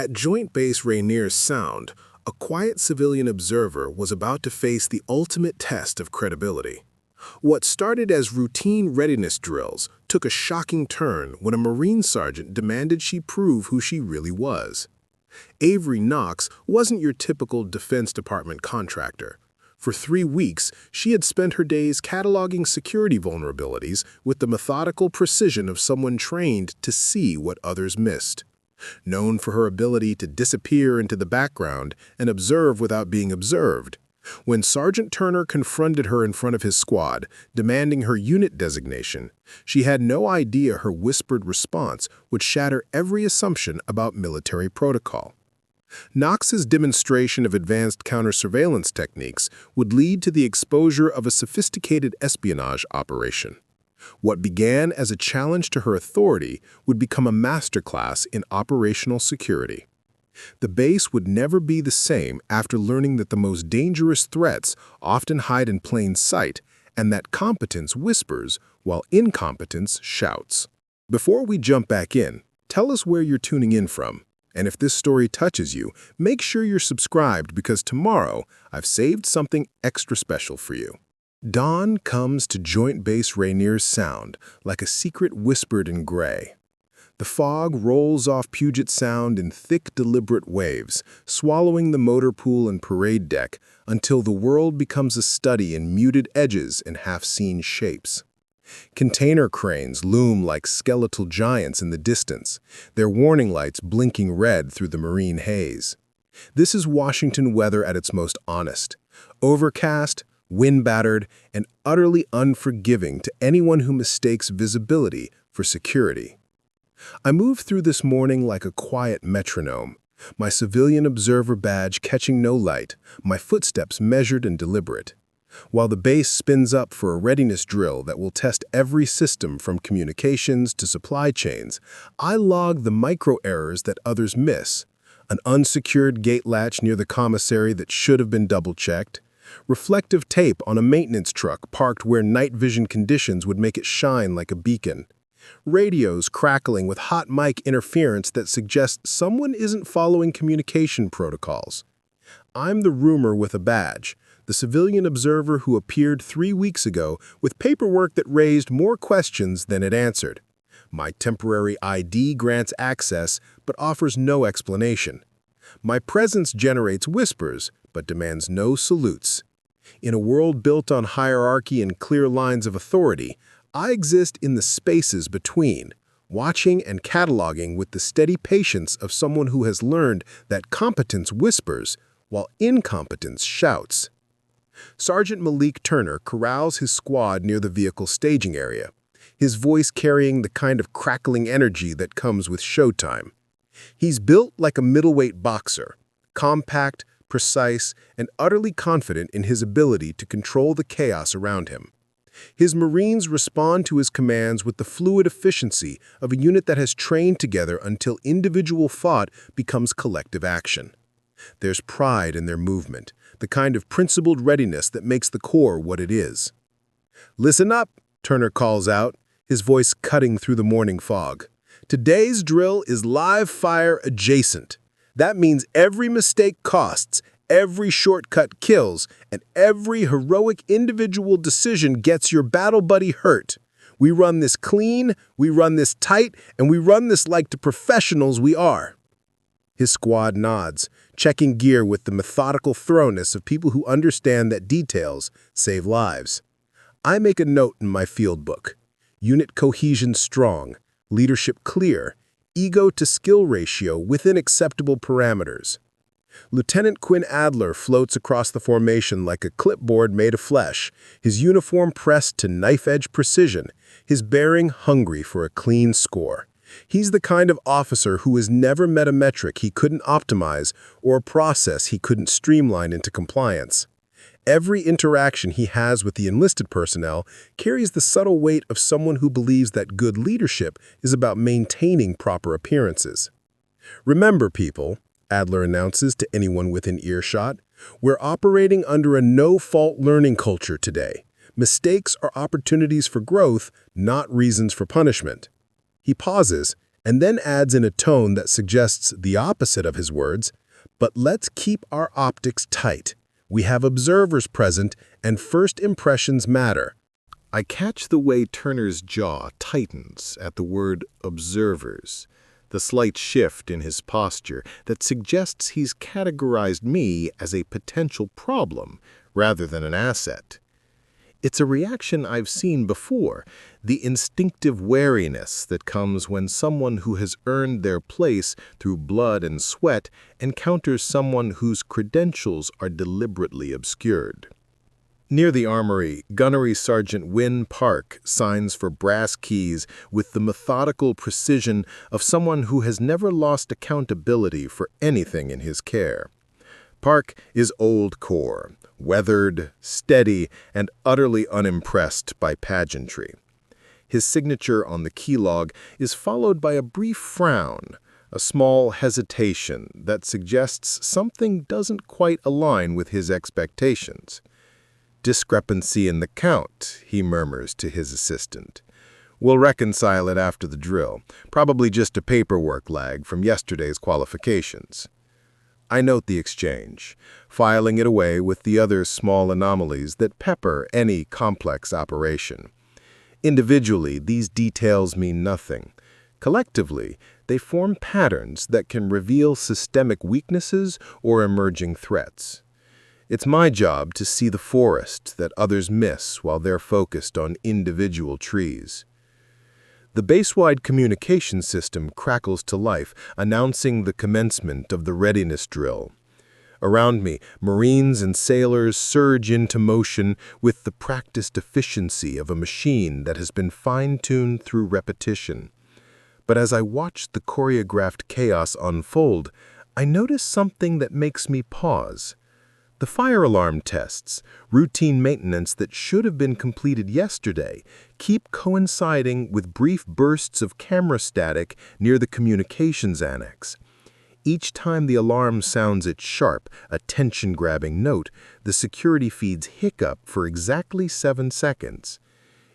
At Joint Base Rainier Sound, a quiet civilian observer was about to face the ultimate test of credibility. What started as routine readiness drills took a shocking turn when a Marine sergeant demanded she prove who she really was. Avery Knox wasn't your typical Defense Department contractor. For 3 weeks, she had spent her days cataloging security vulnerabilities with the methodical precision of someone trained to see what others missed. Known for her ability to disappear into the background and observe without being observed, when Sergeant Turner confronted her in front of his squad, demanding her unit designation, she had no idea her whispered response would shatter every assumption about military protocol. Knox's demonstration of advanced counter-surveillance techniques would lead to the exposure of a sophisticated espionage operation. What began as a challenge to her authority would become a masterclass in operational security. The base would never be the same after learning that the most dangerous threats often hide in plain sight and that competence whispers while incompetence shouts. Before we jump back in, tell us where you're tuning in from. And if this story touches you, make sure you're subscribed because tomorrow I've saved something extra special for you. Dawn comes to Joint Base Rainier Sound like a secret whispered in gray. The fog rolls off Puget Sound in thick, deliberate waves, swallowing the motor pool and parade deck until the world becomes a study in muted edges and half-seen shapes. Container cranes loom like skeletal giants in the distance, their warning lights blinking red through the marine haze. This is Washington weather at its most honest, overcast, wind-battered, and utterly unforgiving to anyone who mistakes visibility for security. I moved through this morning like a quiet metronome, my civilian observer badge catching no light, my footsteps measured and deliberate. While the base spins up for a readiness drill that will test every system from communications to supply chains, I log the micro-errors that others miss. An unsecured gate latch near the commissary that should have been double-checked, reflective tape on a maintenance truck parked where night vision conditions would make it shine like a beacon, radios crackling with hot mic interference that suggests someone isn't following communication protocols. I'm the rumor with a badge, the civilian observer who appeared 3 weeks ago with paperwork that raised more questions than it answered. My temporary ID grants access but offers no explanation. My presence generates whispers but demands no salutes. In a world built on hierarchy and clear lines of authority, I exist in the spaces between, watching and cataloging with the steady patience of someone who has learned that competence whispers while incompetence shouts. Sergeant Malik Turner corrals his squad near the vehicle staging area, his voice carrying the kind of crackling energy that comes with showtime. He's built like a middleweight boxer, compact, precise, and utterly confident in his ability to control the chaos around him. His Marines respond to his commands with the fluid efficiency of a unit that has trained together until individual thought becomes collective action. There's pride in their movement, the kind of principled readiness that makes the Corps what it is. "Listen up," Turner calls out, his voice cutting through the morning fog. "Today's drill is live fire adjacent. That means every mistake costs, every shortcut kills, and every heroic individual decision gets your battle buddy hurt. We run this clean, we run this tight, and we run this like the professionals we are." His squad nods, checking gear with the methodical thoroughness of people who understand that details save lives. I make a note in my field book. Unit cohesion strong, leadership clear, ego-to-skill ratio within acceptable parameters. Lieutenant Quinn Adler floats across the formation like a clipboard made of flesh, his uniform pressed to knife-edge precision, his bearing hungry for a clean score. He's the kind of officer who has never met a metric he couldn't optimize or a process he couldn't streamline into compliance. Every interaction he has with the enlisted personnel carries the subtle weight of someone who believes that good leadership is about maintaining proper appearances. "Remember, people," Adler announces to anyone within earshot, "we're operating under a no-fault learning culture today. Mistakes are opportunities for growth, not reasons for punishment." He pauses, and then adds in a tone that suggests the opposite of his words, "But let's keep our optics tight. We have observers present, and first impressions matter." I catch the way Turner's jaw tightens at the word observers, the slight shift in his posture that suggests he's categorized me as a potential problem rather than an asset. It's a reaction I've seen before, the instinctive wariness that comes when someone who has earned their place through blood and sweat encounters someone whose credentials are deliberately obscured. Near the armory, Gunnery Sergeant Wynne Park signs for brass keys with the methodical precision of someone who has never lost accountability for anything in his care. Park is old Corps, weathered, steady, and utterly unimpressed by pageantry. His signature on the key log is followed by a brief frown, a small hesitation that suggests something doesn't quite align with his expectations. "Discrepancy in the count," he murmurs to his assistant. "We'll reconcile it after the drill, probably just a paperwork lag from yesterday's qualifications." I note the exchange, filing it away with the other small anomalies that pepper any complex operation. Individually, these details mean nothing. Collectively, they form patterns that can reveal systemic weaknesses or emerging threats. It's my job to see the forest that others miss while they're focused on individual trees. The base-wide communication system crackles to life, announcing the commencement of the readiness drill. Around me, Marines and sailors surge into motion with the practiced efficiency of a machine that has been fine-tuned through repetition. But as I watch the choreographed chaos unfold, I notice something that makes me pause. The fire alarm tests, routine maintenance that should have been completed yesterday, keep coinciding with brief bursts of camera static near the communications annex. Each time the alarm sounds its sharp, attention-grabbing note, the security feeds hiccup for exactly 7 seconds.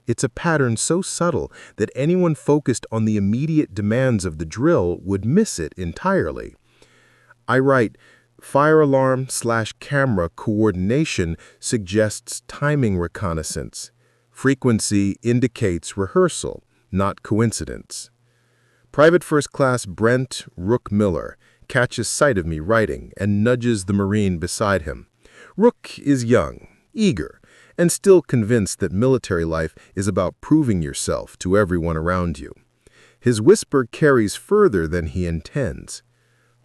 It's a pattern so subtle that anyone focused on the immediate demands of the drill would miss it entirely. I write, "Fire alarm/camera coordination suggests timing reconnaissance. Frequency indicates rehearsal, not coincidence." Private First Class Brent Rook Miller catches sight of me writing and nudges the Marine beside him. Rook is young, eager, and still convinced that military life is about proving yourself to everyone around you. His whisper carries further than he intends.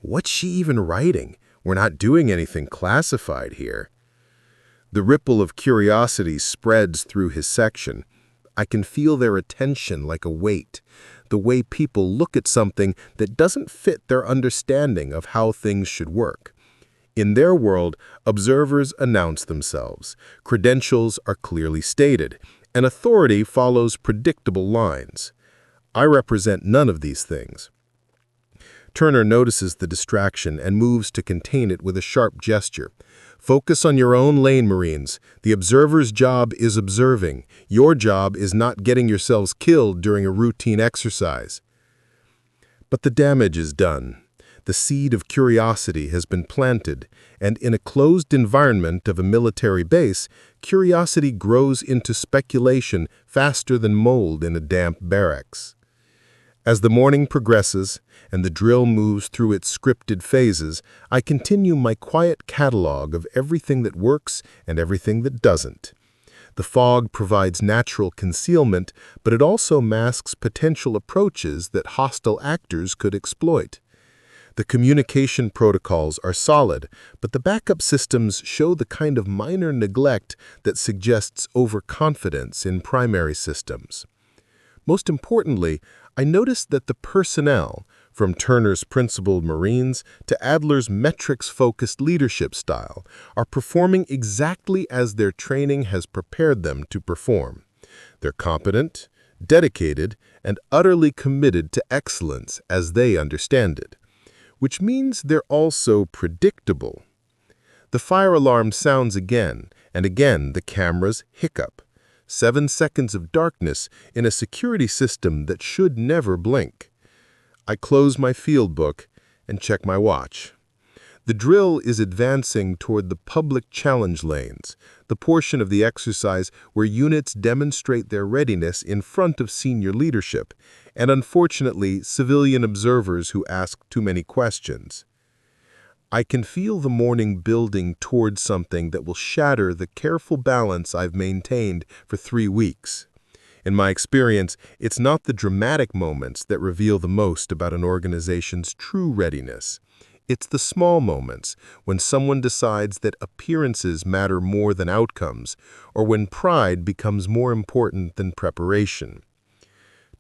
"What's she even writing? We're not doing anything classified here." The ripple of curiosity spreads through his section. I can feel their attention like a weight, the way people look at something that doesn't fit their understanding of how things should work. In their world, observers announce themselves, credentials are clearly stated, and authority follows predictable lines. I represent none of these things. Turner notices the distraction and moves to contain it with a sharp gesture. "Focus on your own lane, Marines. The observer's job is observing. Your job is not getting yourselves killed during a routine exercise." But the damage is done. The seed of curiosity has been planted, and in a closed environment of a military base, curiosity grows into speculation faster than mold in a damp barracks. As the morning progresses and the drill moves through its scripted phases, I continue my quiet catalog of everything that works and everything that doesn't. The fog provides natural concealment, but it also masks potential approaches that hostile actors could exploit. The communication protocols are solid, but the backup systems show the kind of minor neglect that suggests overconfidence in primary systems. Most importantly, I noticed that the personnel, from Turner's principled Marines to Adler's metrics-focused leadership style, are performing exactly as their training has prepared them to perform. They're competent, dedicated, and utterly committed to excellence as they understand it, which means they're also predictable. The fire alarm sounds again, and again the cameras hiccup. 7 seconds of darkness in a security system that should never blink. I close my field book and check my watch. The drill is advancing toward the public challenge lanes, the portion of the exercise where units demonstrate their readiness in front of senior leadership, and unfortunately, civilian observers who ask too many questions. I can feel the morning building towards something that will shatter the careful balance I've maintained for 3 weeks. In my experience, it's not the dramatic moments that reveal the most about an organization's true readiness. It's the small moments, when someone decides that appearances matter more than outcomes, or when pride becomes more important than preparation.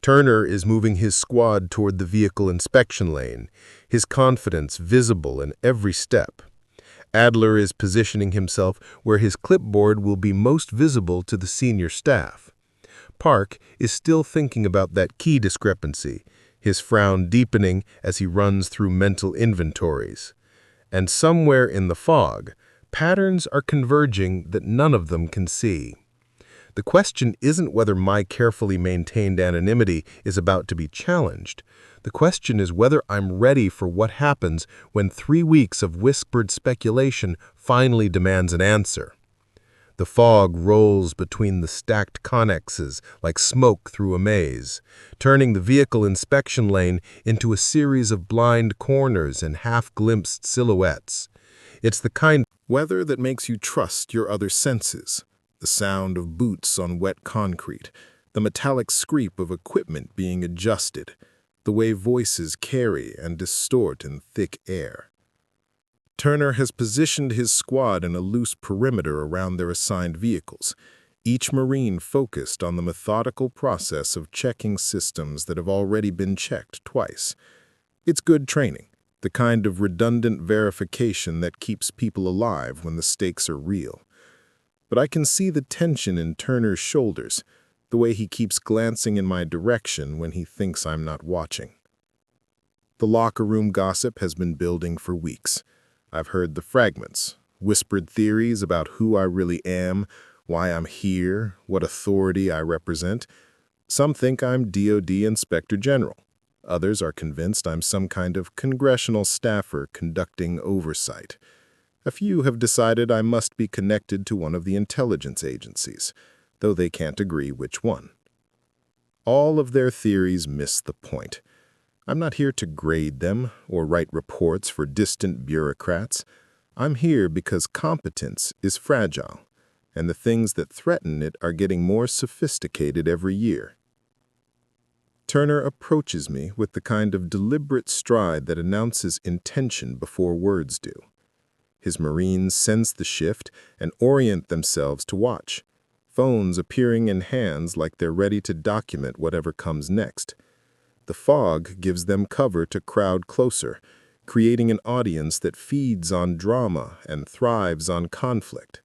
Turner is moving his squad toward the vehicle inspection lane, his confidence visible in every step. Adler is positioning himself where his clipboard will be most visible to the senior staff. Park is still thinking about that key discrepancy, his frown deepening as he runs through mental inventories. And somewhere in the fog, patterns are converging that none of them can see. The question isn't whether my carefully maintained anonymity is about to be challenged. The question is whether I'm ready for what happens when 3 weeks of whispered speculation finally demands an answer. The fog rolls between the stacked connexes like smoke through a maze, turning the vehicle inspection lane into a series of blind corners and half-glimpsed silhouettes. It's the kind of Weather that makes you trust your other senses. The sound of boots on wet concrete, the metallic scrape of equipment being adjusted, the way voices carry and distort in thick air. Turner has positioned his squad in a loose perimeter around their assigned vehicles, each Marine focused on the methodical process of checking systems that have already been checked twice. It's good training, the kind of redundant verification that keeps people alive when the stakes are real. But I can see the tension in Turner's shoulders, the way he keeps glancing in my direction when he thinks I'm not watching. The locker room gossip has been building for weeks. I've heard the fragments, whispered theories about who I really am, why I'm here, what authority I represent. Some think I'm DoD Inspector General. Others are convinced I'm some kind of congressional staffer conducting oversight. A few have decided I must be connected to one of the intelligence agencies, though they can't agree which one. All of their theories miss the point. I'm not here to grade them or write reports for distant bureaucrats. I'm here because competence is fragile, and the things that threaten it are getting more sophisticated every year. Turner approaches me with the kind of deliberate stride that announces intention before words do. His Marines sense the shift and orient themselves to watch, phones appearing in hands like they're ready to document whatever comes next. The fog gives them cover to crowd closer, creating an audience that feeds on drama and thrives on conflict.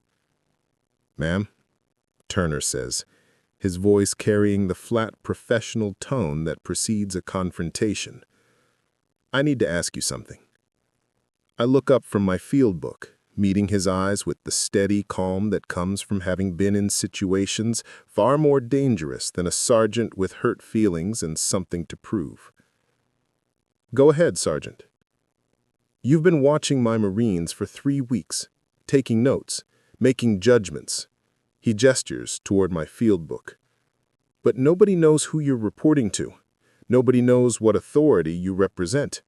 "Ma'am," Turner says, his voice carrying the flat professional tone that precedes a confrontation. "I need to ask you something." I look up from my field book, meeting his eyes with the steady calm that comes from having been in situations far more dangerous than a sergeant with hurt feelings and something to prove. "Go ahead, Sergeant." "You've been watching my Marines for 3 weeks, taking notes, making judgments." He gestures toward my field book. "But nobody knows who you're reporting to. Nobody knows what authority you represent.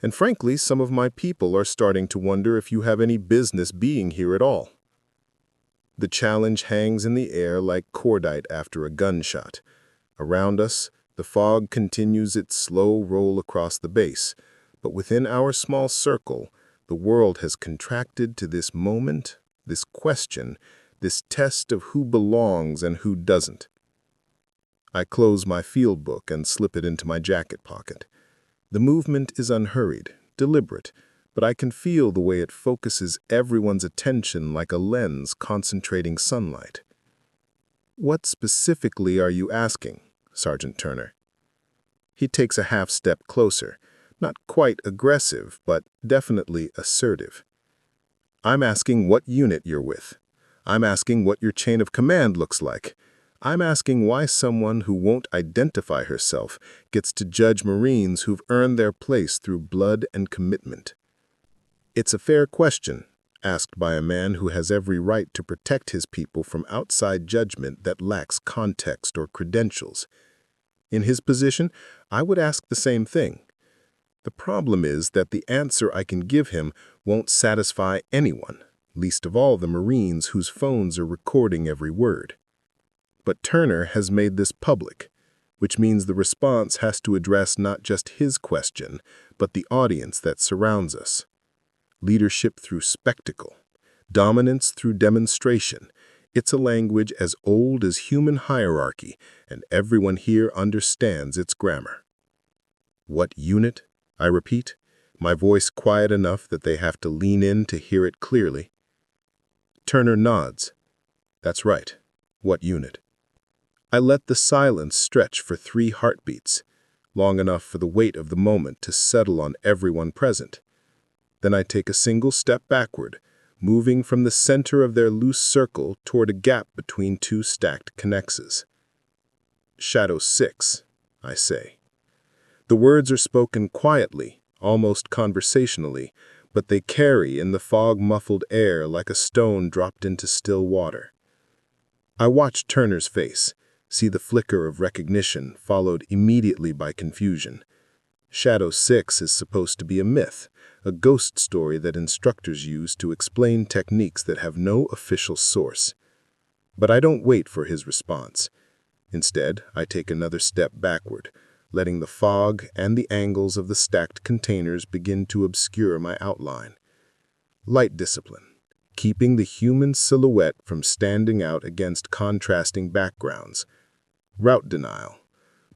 And frankly, some of my people are starting to wonder if you have any business being here at all." The challenge hangs in the air like cordite after a gunshot. Around us, the fog continues its slow roll across the base, but within our small circle, the world has contracted to this moment, this question, this test of who belongs and who doesn't. I close my field book and slip it into my jacket pocket. The movement is unhurried, deliberate, but I can feel the way it focuses everyone's attention like a lens concentrating sunlight. "What specifically are you asking, Sergeant Turner?" He takes a half step closer, not quite aggressive, but definitely assertive. "I'm asking what unit you're with. I'm asking what your chain of command looks like. I'm asking why someone who won't identify herself gets to judge Marines who've earned their place through blood and commitment. It's a fair question, asked by a man who has every right to protect his people from outside judgment that lacks context or credentials. In his position, I would ask the same thing. The problem is that the answer I can give him won't satisfy anyone, least of all the Marines whose phones are recording every word. But Turner has made this public, which means the response has to address not just his question, but the audience that surrounds us. Leadership through spectacle, dominance through demonstration. It's a language as old as human hierarchy, and everyone here understands its grammar. What unit? I repeat, my voice quiet enough that they have to lean in to hear it clearly. Turner nods. That's right. What unit? I let the silence stretch for 3 heartbeats, long enough for the weight of the moment to settle on everyone present. Then I take a single step backward, moving from the center of their loose circle toward a gap between 2 stacked connexes. Shadow 6, I say. The words are spoken quietly, almost conversationally, but they carry in the fog-muffled air like a stone dropped into still water. I watch Turner's face, see the flicker of recognition followed immediately by confusion. Shadow 6 is supposed to be a myth, a ghost story that instructors use to explain techniques that have no official source. But I don't wait for his response. Instead, I take another step backward, letting the fog and the angles of the stacked containers begin to obscure my outline. Light discipline, keeping the human silhouette from standing out against contrasting backgrounds. Route denial,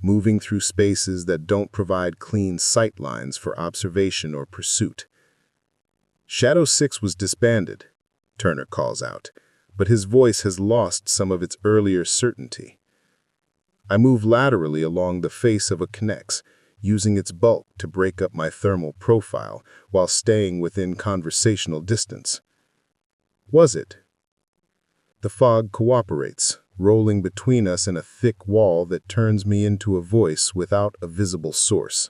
moving through spaces that don't provide clean sight lines for observation or pursuit. Shadow 6 was disbanded, Turner calls out, but his voice has lost some of its earlier certainty. I move laterally along the face of a connex, using its bulk to break up my thermal profile while staying within conversational distance. Was it? The fog cooperates, rolling between us in a thick wall that turns me into a voice without a visible source.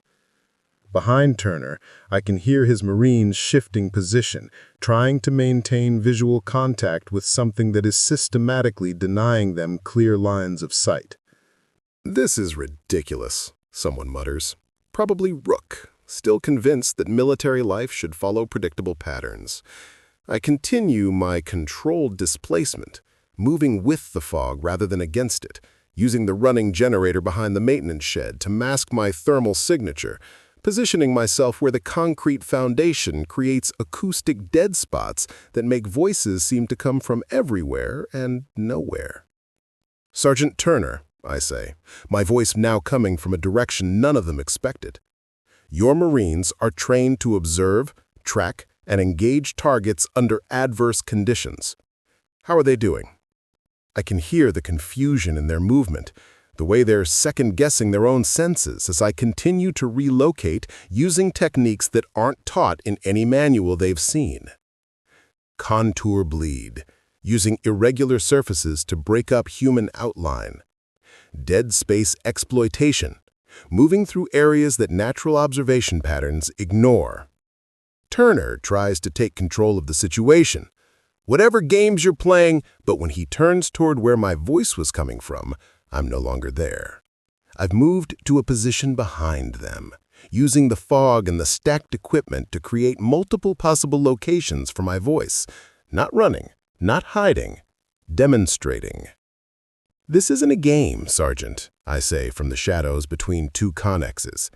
Behind Turner, I can hear his Marines shifting position, trying to maintain visual contact with something that is systematically denying them clear lines of sight. "This is ridiculous," someone mutters. Probably Rook, still convinced that military life should follow predictable patterns. I continue my controlled displacement, moving with the fog rather than against it, using the running generator behind the maintenance shed to mask my thermal signature, positioning myself where the concrete foundation creates acoustic dead spots that make voices seem to come from everywhere and nowhere. "Sergeant Turner," I say, my voice now coming from a direction none of them expected. "Your Marines are trained to observe, track, and engage targets under adverse conditions. How are they doing?" I can hear the confusion in their movement, the way they're second-guessing their own senses as I continue to relocate using techniques that aren't taught in any manual they've seen. Contour bleed, using irregular surfaces to break up human outline. Dead space exploitation, moving through areas that natural observation patterns ignore. Turner tries to take control of the situation. Whatever games you're playing, but when he turns toward where my voice was coming from, I'm no longer there. I've moved to a position behind them, using the fog and the stacked equipment to create multiple possible locations for my voice. Not running, not hiding, demonstrating. "This isn't a game, Sergeant," I say from the shadows between 2 connexes.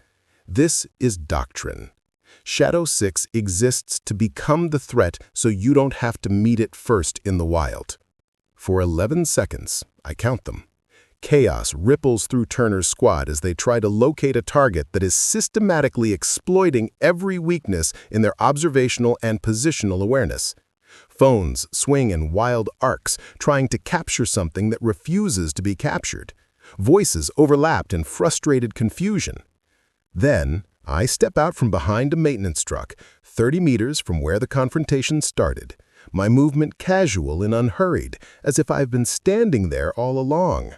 "This is doctrine. Shadow 6 exists to become the threat so you don't have to meet it first in the wild." For 11 seconds, I count them, chaos ripples through Turner's squad as they try to locate a target that is systematically exploiting every weakness in their observational and positional awareness. Phones swing in wild arcs, trying to capture something that refuses to be captured. Voices overlapped in frustrated confusion. Then, I step out from behind a maintenance truck, 30 meters from where the confrontation started, my movement casual and unhurried, as if I've been standing there all along.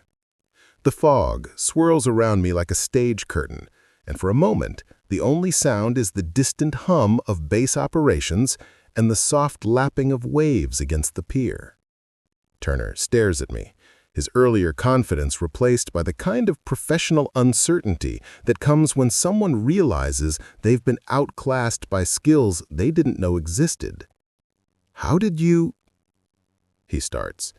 The fog swirls around me like a stage curtain, and for a moment, the only sound is the distant hum of base operations and the soft lapping of waves against the pier. Turner stares at me, his earlier confidence replaced by the kind of professional uncertainty that comes when someone realizes they've been outclassed by skills they didn't know existed. "How did you—" he starts,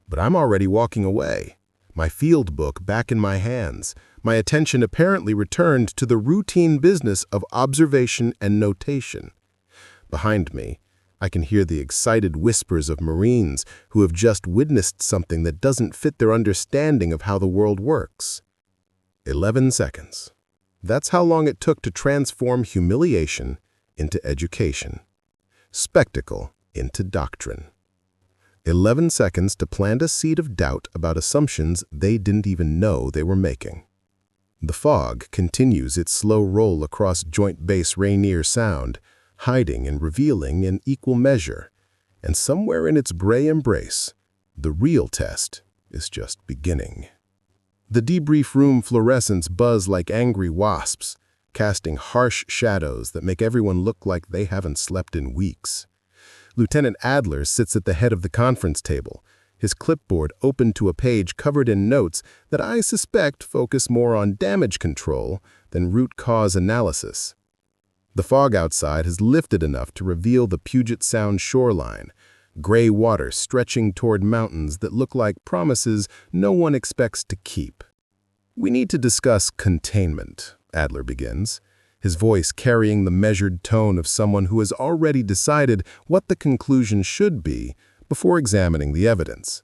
but I'm already walking away, my field book back in my hands, my attention apparently returned to the routine business of observation and notation. Behind me, I can hear the excited whispers of Marines who have just witnessed something that doesn't fit their understanding of how the world works. 11 seconds. That's how long it took to transform humiliation into education, spectacle into doctrine. 11 seconds to plant a seed of doubt about assumptions they didn't even know they were making. The fog continues its slow roll across Joint Base Rainier Sound, hiding and revealing in equal measure, and somewhere in its gray embrace, the real test is just beginning. The debrief room fluorescents buzz like angry wasps, casting harsh shadows that make everyone look like they haven't slept in weeks. Lieutenant Adler sits at the head of the conference table, his clipboard open to a page covered in notes that I suspect focus more on damage control than root cause analysis. The fog outside has lifted enough to reveal the Puget Sound shoreline, gray water stretching toward mountains that look like promises no one expects to keep. "We need to discuss containment," Adler begins, his voice carrying the measured tone of someone who has already decided what the conclusion should be before examining the evidence.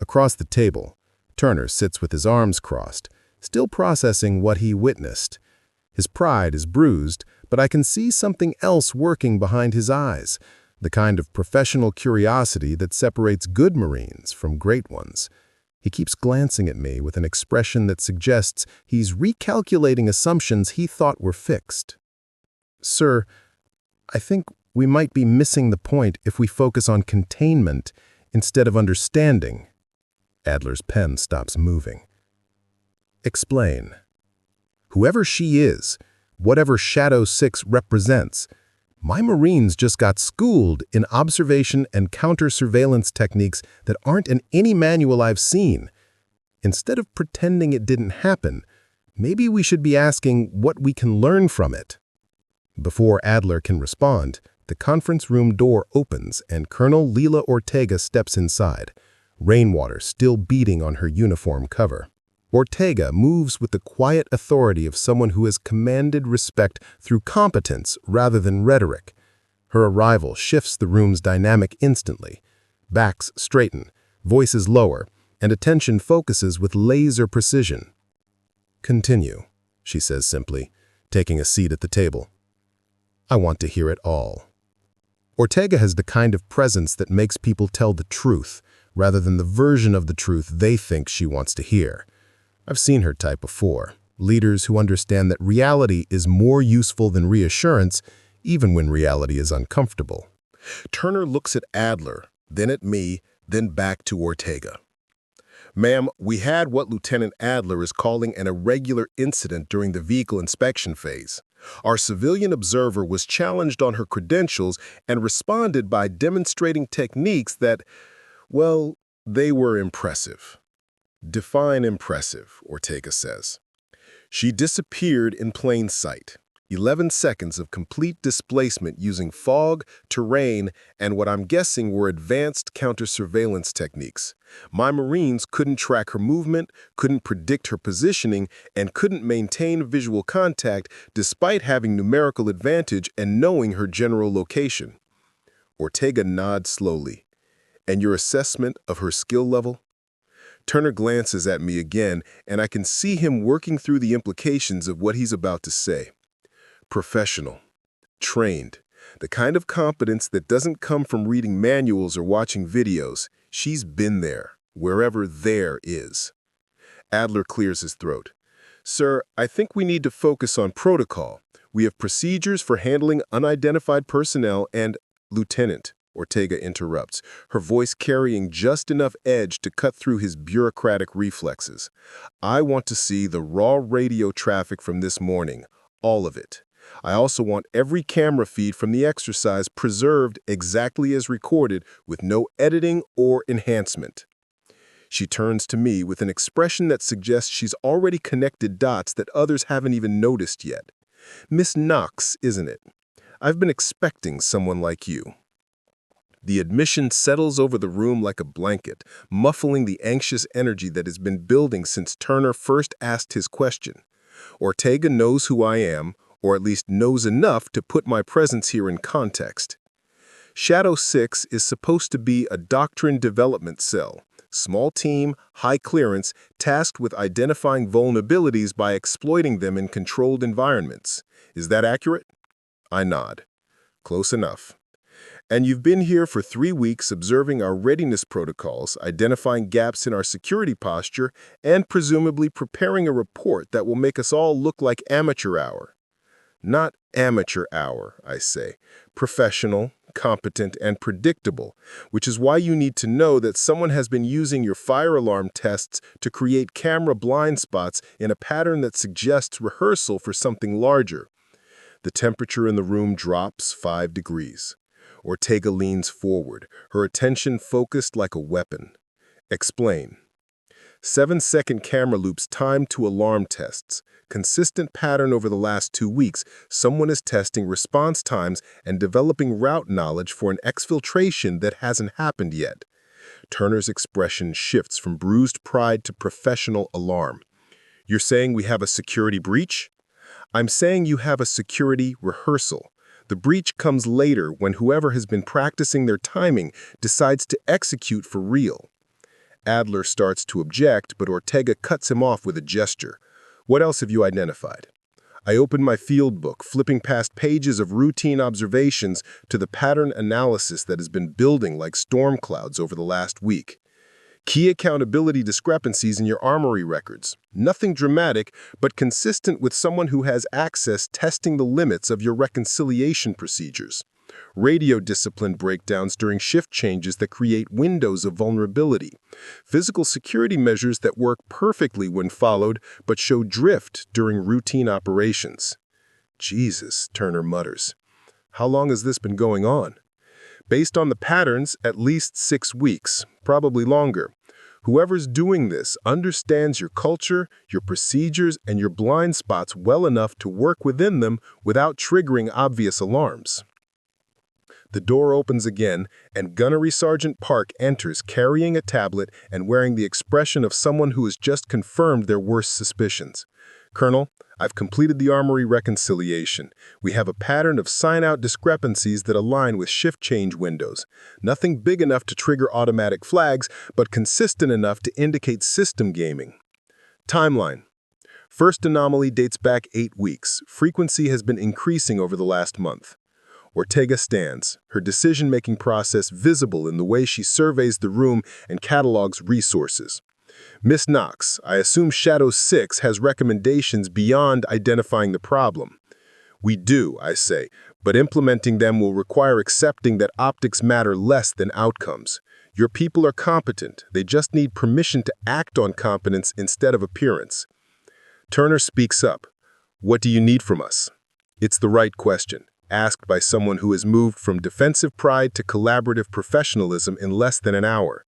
Across the table, Turner sits with his arms crossed, still processing what he witnessed. His pride is bruised, but I can see something else working behind his eyes, the kind of professional curiosity that separates good Marines from great ones. He keeps glancing at me with an expression that suggests he's recalculating assumptions he thought were fixed. "Sir, I think we might be missing the point if we focus on containment instead of understanding." Adler's pen stops moving. "Explain." "Whoever she is, whatever Shadow 6 represents, my Marines just got schooled in observation and counter-surveillance techniques that aren't in any manual I've seen. Instead of pretending it didn't happen, maybe we should be asking what we can learn from it." Before Adler can respond, the conference room door opens and Colonel Leela Ortega steps inside, rainwater still beating on her uniform cover. Ortega moves with the quiet authority of someone who has commanded respect through competence rather than rhetoric. Her arrival shifts the room's dynamic instantly. Backs straighten, voices lower, and attention focuses with laser precision. "Continue," she says simply, taking a seat at the table. "I want to hear it all." Ortega has the kind of presence that makes people tell the truth, rather than the version of the truth they think she wants to hear. I've seen her type before, leaders who understand that reality is more useful than reassurance, even when reality is uncomfortable. Turner looks at Adler, then at me, then back to Ortega. "Ma'am, we had what Lieutenant Adler is calling an irregular incident during the vehicle inspection phase. Our civilian observer was challenged on her credentials and responded by demonstrating techniques that, well, they were impressive." "Define impressive," Ortega says. "She disappeared in plain sight. 11 seconds of complete displacement using fog, terrain, and what I'm guessing were advanced counter-surveillance techniques. My Marines couldn't track her movement, couldn't predict her positioning, and couldn't maintain visual contact despite having numerical advantage and knowing her general location." Ortega nods slowly. "And your assessment of her skill level?" Turner glances at me again, and I can see him working through the implications of what he's about to say. "Professional. Trained. The kind of competence that doesn't come from reading manuals or watching videos. She's been there, wherever there is." Adler clears his throat. "Sir, I think we need to focus on protocol. We have procedures for handling unidentified personnel and, Lieutenant, Ortega interrupts, her voice carrying just enough edge to cut through his bureaucratic reflexes. I want to see the raw radio traffic from this morning, all of it. I also want every camera feed from the exercise preserved exactly as recorded with no editing or enhancement. She turns to me with an expression that suggests she's already connected dots that others haven't even noticed yet. Miss Knox, isn't it? I've been expecting someone like you. The admission settles over the room like a blanket, muffling the anxious energy that has been building since Turner first asked his question. Ortega knows who I am, or at least knows enough to put my presence here in context. Shadow 6 is supposed to be a doctrine development cell, small team, high clearance, tasked with identifying vulnerabilities by exploiting them in controlled environments. Is that accurate? I nod. Close enough. And you've been here for 3 weeks observing our readiness protocols, identifying gaps in our security posture, and presumably preparing a report that will make us all look like amateur hour. Not amateur hour, I say. Professional, competent, and predictable, which is why you need to know that someone has been using your fire alarm tests to create camera blind spots in a pattern that suggests rehearsal for something larger. The temperature in the room drops 5 degrees. Ortega leans forward, her attention focused like a weapon. Explain. 7-second camera loops timed to alarm tests. Consistent pattern over the last 2 weeks. Someone is testing response times and developing route knowledge for an exfiltration that hasn't happened yet. Turner's expression shifts from bruised pride to professional alarm. You're saying we have a security breach? I'm saying you have a security rehearsal. The breach comes later when whoever has been practicing their timing decides to execute for real. Adler starts to object, but Ortega cuts him off with a gesture. What else have you identified? I open my field book, flipping past pages of routine observations to the pattern analysis that has been building like storm clouds over the last week. Key accountability discrepancies in your armory records. Nothing dramatic, but consistent with someone who has access testing the limits of your reconciliation procedures. Radio discipline breakdowns during shift changes that create windows of vulnerability. Physical security measures that work perfectly when followed, but show drift during routine operations. Jesus, Turner mutters. How long has this been going on? Based on the patterns, at least 6 weeks, probably longer. Whoever's doing this understands your culture, your procedures, and your blind spots well enough to work within them without triggering obvious alarms. The door opens again, and Gunnery Sergeant Park enters carrying a tablet and wearing the expression of someone who has just confirmed their worst suspicions. Colonel, I've completed the armory reconciliation. We have a pattern of sign-out discrepancies that align with shift change windows. Nothing big enough to trigger automatic flags, but consistent enough to indicate system gaming. Timeline. First anomaly dates back 8 weeks. Frequency has been increasing over the last month. Ortega stands, her decision-making process visible in the way she surveys the room and catalogs resources. Miss Knox, I assume Shadow 6 has recommendations beyond identifying the problem. We do, I say, but implementing them will require accepting that optics matter less than outcomes. Your people are competent. They just need permission to act on competence instead of appearance. Turner speaks up. What do you need from us? It's the right question, asked by someone who has moved from defensive pride to collaborative professionalism in less than an hour.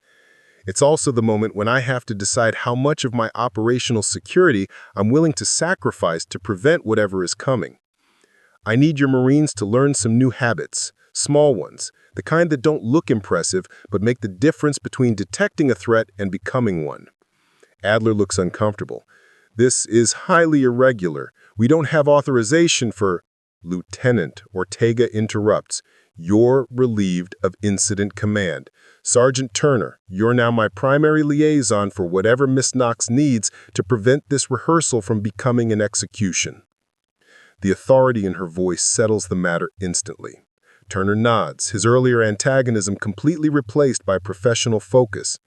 It's also the moment when I have to decide how much of my operational security I'm willing to sacrifice to prevent whatever is coming. I need your Marines to learn some new habits, small ones, the kind that don't look impressive but make the difference between detecting a threat and becoming one. Adler looks uncomfortable. This is highly irregular. We don't have authorization for... Lieutenant Ortega interrupts. You're relieved of incident command. Sergeant Turner, you're now my primary liaison for whatever Miss Knox needs to prevent this rehearsal from becoming an execution. The authority in her voice settles the matter instantly. Turner nods, his earlier antagonism completely replaced by professional focus.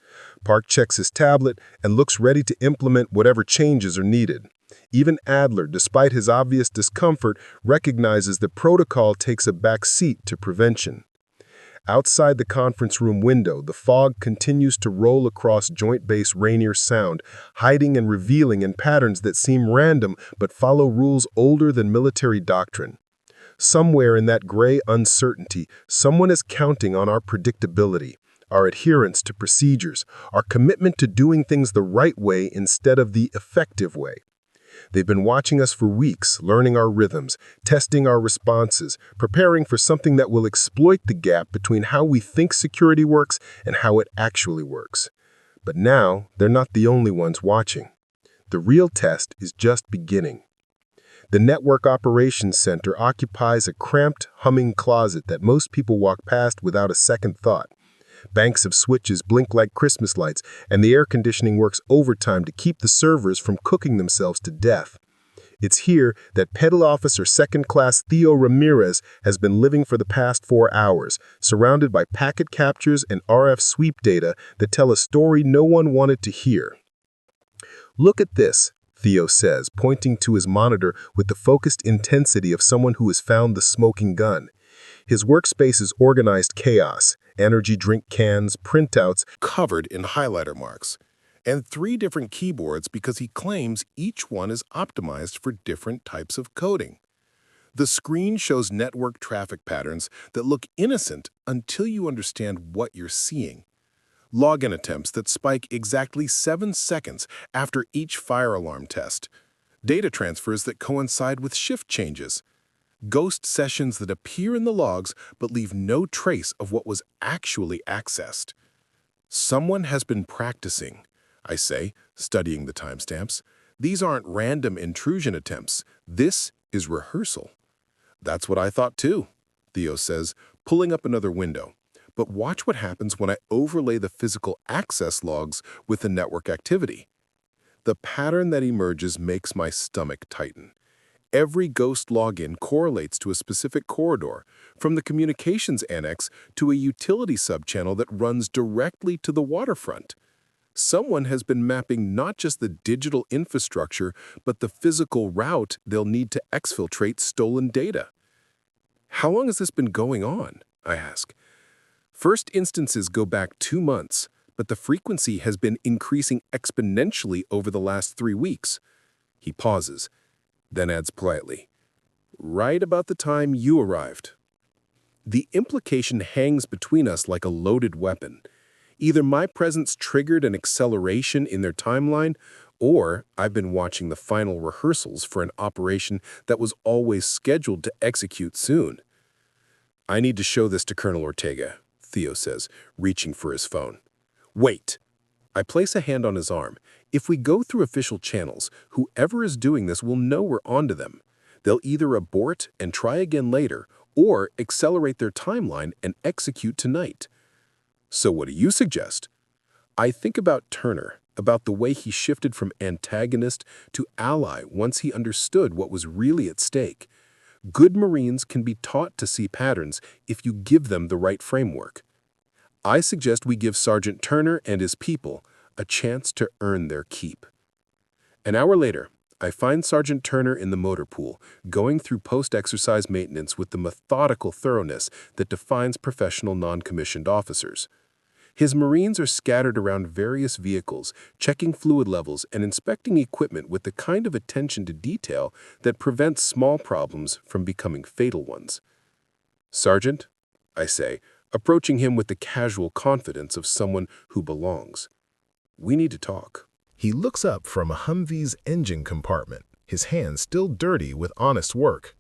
Park checks his tablet and looks ready to implement whatever changes are needed. Even Adler, despite his obvious discomfort, recognizes that protocol takes a back seat to prevention. Outside the conference room window, the fog continues to roll across Joint Base Rainier Sound, hiding and revealing in patterns that seem random but follow rules older than military doctrine. Somewhere in that gray uncertainty, someone is counting on our predictability, our adherence to procedures, our commitment to doing things the right way instead of the effective way. They've been watching us for weeks, learning our rhythms, testing our responses, preparing for something that will exploit the gap between how we think security works and how it actually works. But now, they're not the only ones watching. The real test is just beginning. The Network Operations Center occupies a cramped, humming closet that most people walk past without a second thought. Banks of switches blink like Christmas lights, and the air conditioning works overtime to keep the servers from cooking themselves to death. It's here that Pedal Officer Second Class Theo Ramirez has been living for the past 4 hours, surrounded by packet captures and RF sweep data that tell a story no one wanted to hear. "Look at this," Theo says, pointing to his monitor with the focused intensity of someone who has found the smoking gun. His workspace is organized chaos, energy drink cans, printouts Covered in highlighter marks, and 3 different keyboards because he claims each one is optimized for different types of coding. The screen shows network traffic patterns that look innocent until you understand what you're seeing. Login attempts that spike exactly 7 seconds after each fire alarm test. Data transfers that coincide with shift changes. Ghost sessions that appear in the logs but leave no trace of what was actually accessed. Someone has been practicing, I say, studying the timestamps. These aren't random intrusion attempts. This is rehearsal. That's what I thought too, Theo says, pulling up another window. But watch what happens when I overlay the physical access logs with the network activity. The pattern that emerges makes my stomach tighten. Every ghost login correlates to a specific corridor, from the communications annex to a utility subchannel that runs directly to the waterfront. Someone has been mapping not just the digital infrastructure, but the physical route they'll need to exfiltrate stolen data. How long has this been going on? I ask. First instances go back 2 months, but the frequency has been increasing exponentially over the last 3 weeks. He pauses, then adds politely, "Right about the time you arrived." The implication hangs between us like a loaded weapon. Either my presence triggered an acceleration in their timeline, or I've been watching the final rehearsals for an operation that was always scheduled to execute soon. "I need to show this to Colonel Ortega," Theo says, reaching for his phone. "Wait." I place a hand on his arm. If we go through official channels, whoever is doing this will know we're onto them. They'll either abort and try again later, or accelerate their timeline and execute tonight. So what do you suggest? I think about Turner, about the way he shifted from antagonist to ally once he understood what was really at stake. Good Marines can be taught to see patterns if you give them the right framework. I suggest we give Sergeant Turner and his people a chance to earn their keep. An hour later, I find Sergeant Turner in the motor pool, going through post-exercise maintenance with the methodical thoroughness that defines professional non-commissioned officers. His Marines are scattered around various vehicles, checking fluid levels and inspecting equipment with the kind of attention to detail that prevents small problems from becoming fatal ones. "Sergeant," I say, approaching him with the casual confidence of someone who belongs. "We need to talk." He looks up from a Humvee's engine compartment, his hands still dirty with honest work.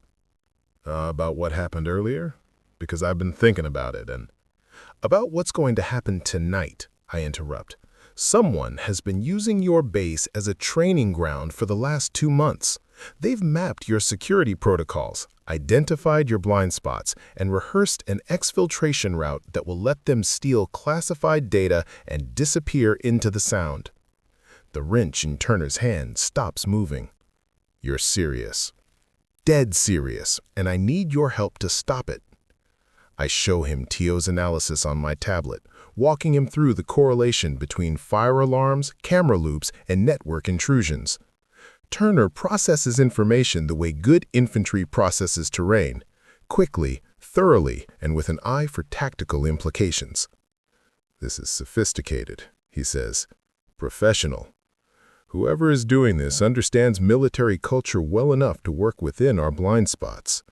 About what happened earlier? Because I've been thinking about it, and about what's going to happen tonight, I interrupt. Someone has been using your base as a training ground for the last 2 months. They've mapped your security protocols, identified your blind spots, and rehearsed an exfiltration route that will let them steal classified data and disappear into the sound. The wrench in Turner's hand stops moving. "You're serious. Dead serious, and I need your help to stop it." I show him Tio's analysis on my tablet, walking him through the correlation between fire alarms, camera loops, and network intrusions. Turner processes information the way good infantry processes terrain, quickly, thoroughly and with an eye for tactical implications. "This is sophisticated," he says. "Professional. Whoever is doing this understands military culture well enough to work within our blind spots."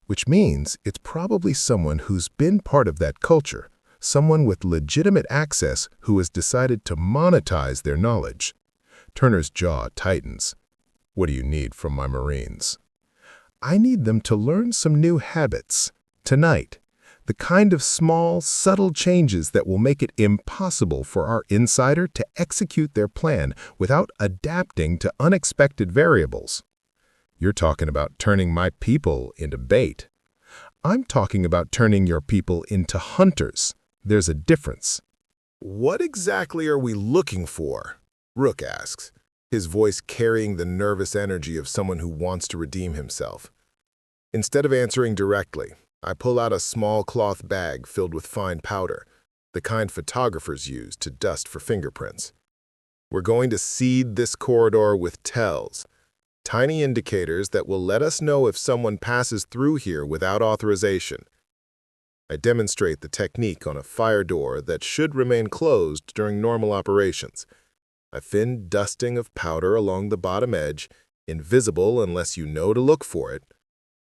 Which means it's probably someone who's been part of that culture, someone with legitimate access who has decided to monetize their knowledge. Turner's jaw tightens. "What do you need from my Marines?" "I need them to learn some new habits. Tonight. The kind of small, subtle changes that will make it impossible for our insider to execute their plan without adapting to unexpected variables." "You're talking about turning my people into bait." "I'm talking about turning your people into hunters. There's a difference." "What exactly are we looking for?" Rook asks, his voice carrying the nervous energy of someone who wants to redeem himself. Instead of answering directly, I pull out a small cloth bag filled with fine powder, the kind photographers use to dust for fingerprints. "We're going to seed this corridor with tells, tiny indicators that will let us know if someone passes through here without authorization." I demonstrate the technique on a fire door that should remain closed during normal operations. A thin dusting of powder along the bottom edge, invisible unless you know to look for it.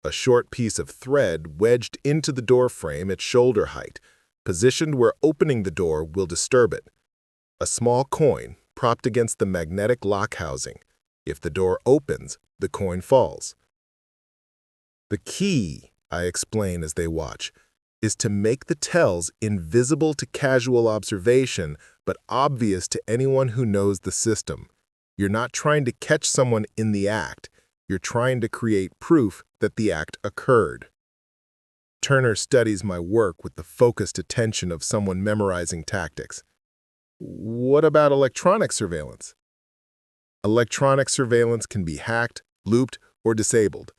A short piece of thread wedged into the door frame at shoulder height, positioned where opening the door will disturb it. A small coin propped against the magnetic lock housing. If the door opens, the coin falls. "The key," I explain as they watch, "is to make the tells invisible to casual observation, but obvious to anyone who knows the system. You're not trying to catch someone in the act. You're trying to create proof that the act occurred." Turner studies my work with the focused attention of someone memorizing tactics. "What about electronic surveillance?" "Electronic surveillance can be hacked, looped, or disabled.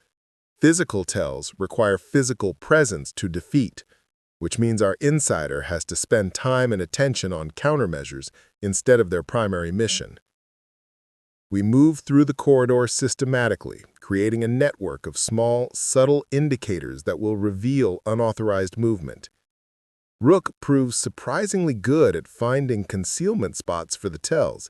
Physical tells require physical presence to defeat, which means our insider has to spend time and attention on countermeasures instead of their primary mission." We move through the corridor systematically, creating a network of small, subtle indicators that will reveal unauthorized movement. Rook proves surprisingly good at finding concealment spots for the tells,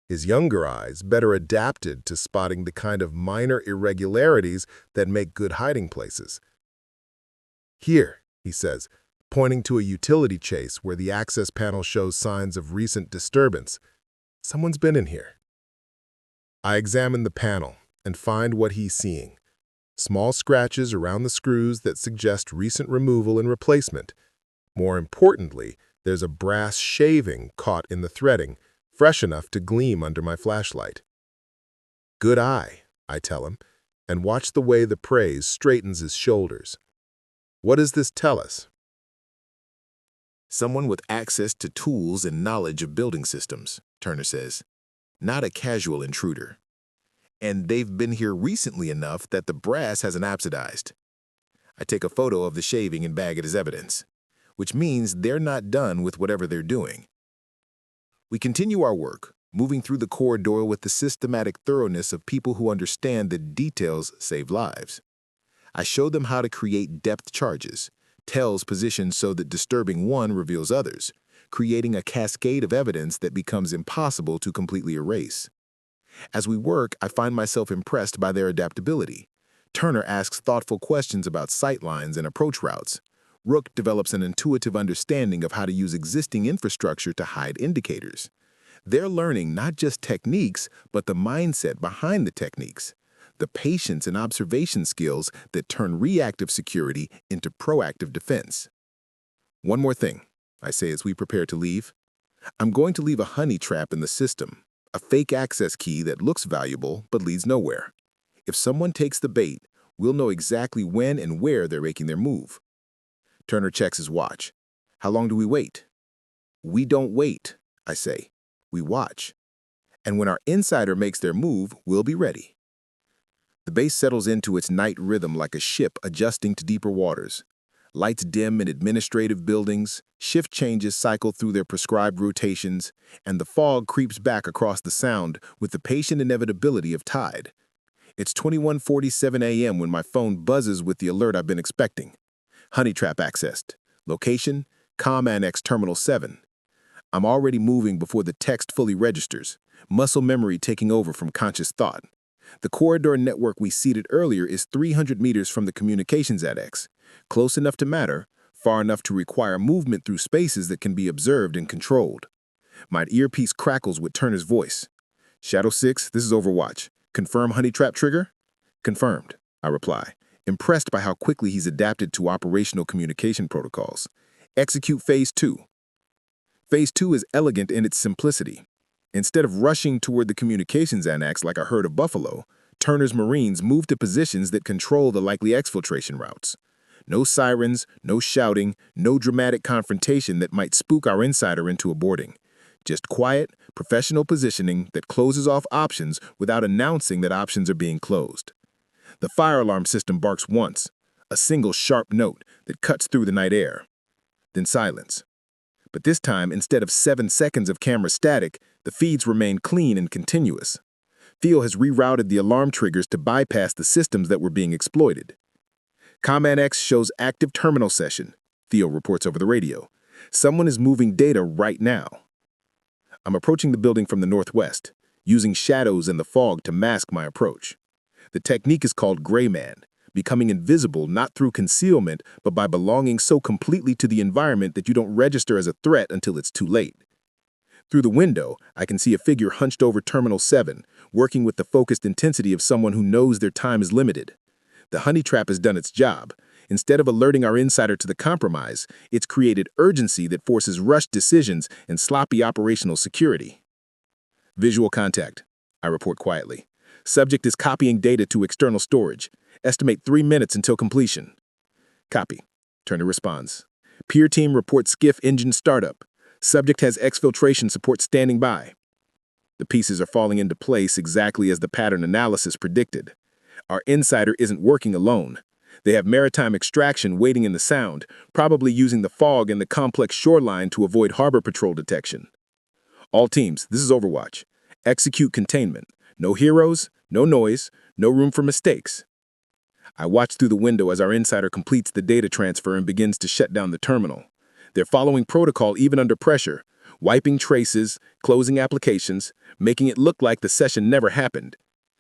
his younger eyes better adapted to spotting the kind of minor irregularities that make good hiding places. "Here," he says, pointing to a utility chase where the access panel shows signs of recent disturbance. "Someone's been in here." I examine the panel and find what he's seeing. Small scratches around the screws that suggest recent removal and replacement. More importantly, there's a brass shaving caught in the threading, fresh enough to gleam under my flashlight. "Good eye," I tell him, and watch the way the praise straightens his shoulders. "What does this tell us?" "Someone with access to tools and knowledge of building systems," Turner says. "Not a casual intruder. And they've been here recently enough that the brass hasn't oxidized." I take a photo of the shaving and bag it as evidence, which means they're not done with whatever they're doing. We continue our work, moving through the corridor with the systematic thoroughness of people who understand that details save lives. I show them how to create depth charges, tells positioned so that disturbing one reveals others, creating a cascade of evidence that becomes impossible to completely erase. As we work, I find myself impressed by their adaptability. Turner asks thoughtful questions about sightlines and approach routes. Rook develops an intuitive understanding of how to use existing infrastructure to hide indicators. They're learning not just techniques, but the mindset behind the techniques, the patience and observation skills that turn reactive security into proactive defense. "One more thing," I say as we prepare to leave. "I'm going to leave a honey trap in the system, a fake access key that looks valuable but leads nowhere. If someone takes the bait, we'll know exactly when and where they're making their move." Turner checks his watch. "How long do we wait?" "We don't wait," I say. "We watch. And when our insider makes their move, we'll be ready." The base settles into its night rhythm like a ship adjusting to deeper waters. Lights dim in administrative buildings, shift changes cycle through their prescribed rotations, and the fog creeps back across the sound with the patient inevitability of tide. It's 21:47 a.m. when my phone buzzes with the alert I've been expecting. Honey trap accessed. Location, ComAnnex Terminal 7. I'm already moving before the text fully registers, muscle memory taking over from conscious thought. The corridor network we seeded earlier is 300 meters from the communications annex, close enough to matter, far enough to require movement through spaces that can be observed and controlled. My earpiece crackles with Turner's voice. Shadow 6, this is Overwatch. Confirm honey trap trigger? Confirmed, I reply, impressed by how quickly he's adapted to operational communication protocols. Execute Phase 2. Phase 2 is elegant in its simplicity. Instead of rushing toward the communications annex like a herd of buffalo, Turner's Marines move to positions that control the likely exfiltration routes. No sirens, no shouting, no dramatic confrontation that might spook our insider into aborting. Just quiet, professional positioning that closes off options without announcing that options are being closed. The fire alarm system barks once, a single sharp note that cuts through the night air. Then silence. But this time, instead of 7 seconds of camera static, the feeds remain clean and continuous. Theo has rerouted the alarm triggers to bypass the systems that were being exploited. ComAnnex shows active terminal session, Theo reports over the radio. Someone is moving data right now. I'm approaching the building from the northwest, using shadows and the fog to mask my approach. The technique is called gray man, becoming invisible not through concealment, but by belonging so completely to the environment that you don't register as a threat until it's too late. Through the window, I can see a figure hunched over Terminal 7, working with the focused intensity of someone who knows their time is limited. The honey trap has done its job. Instead of alerting our insider to the compromise, it's created urgency that forces rushed decisions and sloppy operational security. Visual contact, I report quietly. Subject is copying data to external storage. Estimate 3 minutes until completion. Copy. Turner responds. Peer team reports skiff engine startup. Subject has exfiltration support standing by. The pieces are falling into place exactly as the pattern analysis predicted. Our insider isn't working alone. They have maritime extraction waiting in the Sound, probably using the fog and the complex shoreline to avoid harbor patrol detection. All teams, this is Overwatch. Execute containment. No heroes, no noise, no room for mistakes. I watch through the window as our insider completes the data transfer and begins to shut down the terminal. They're following protocol even under pressure, wiping traces, closing applications, making it look like the session never happened.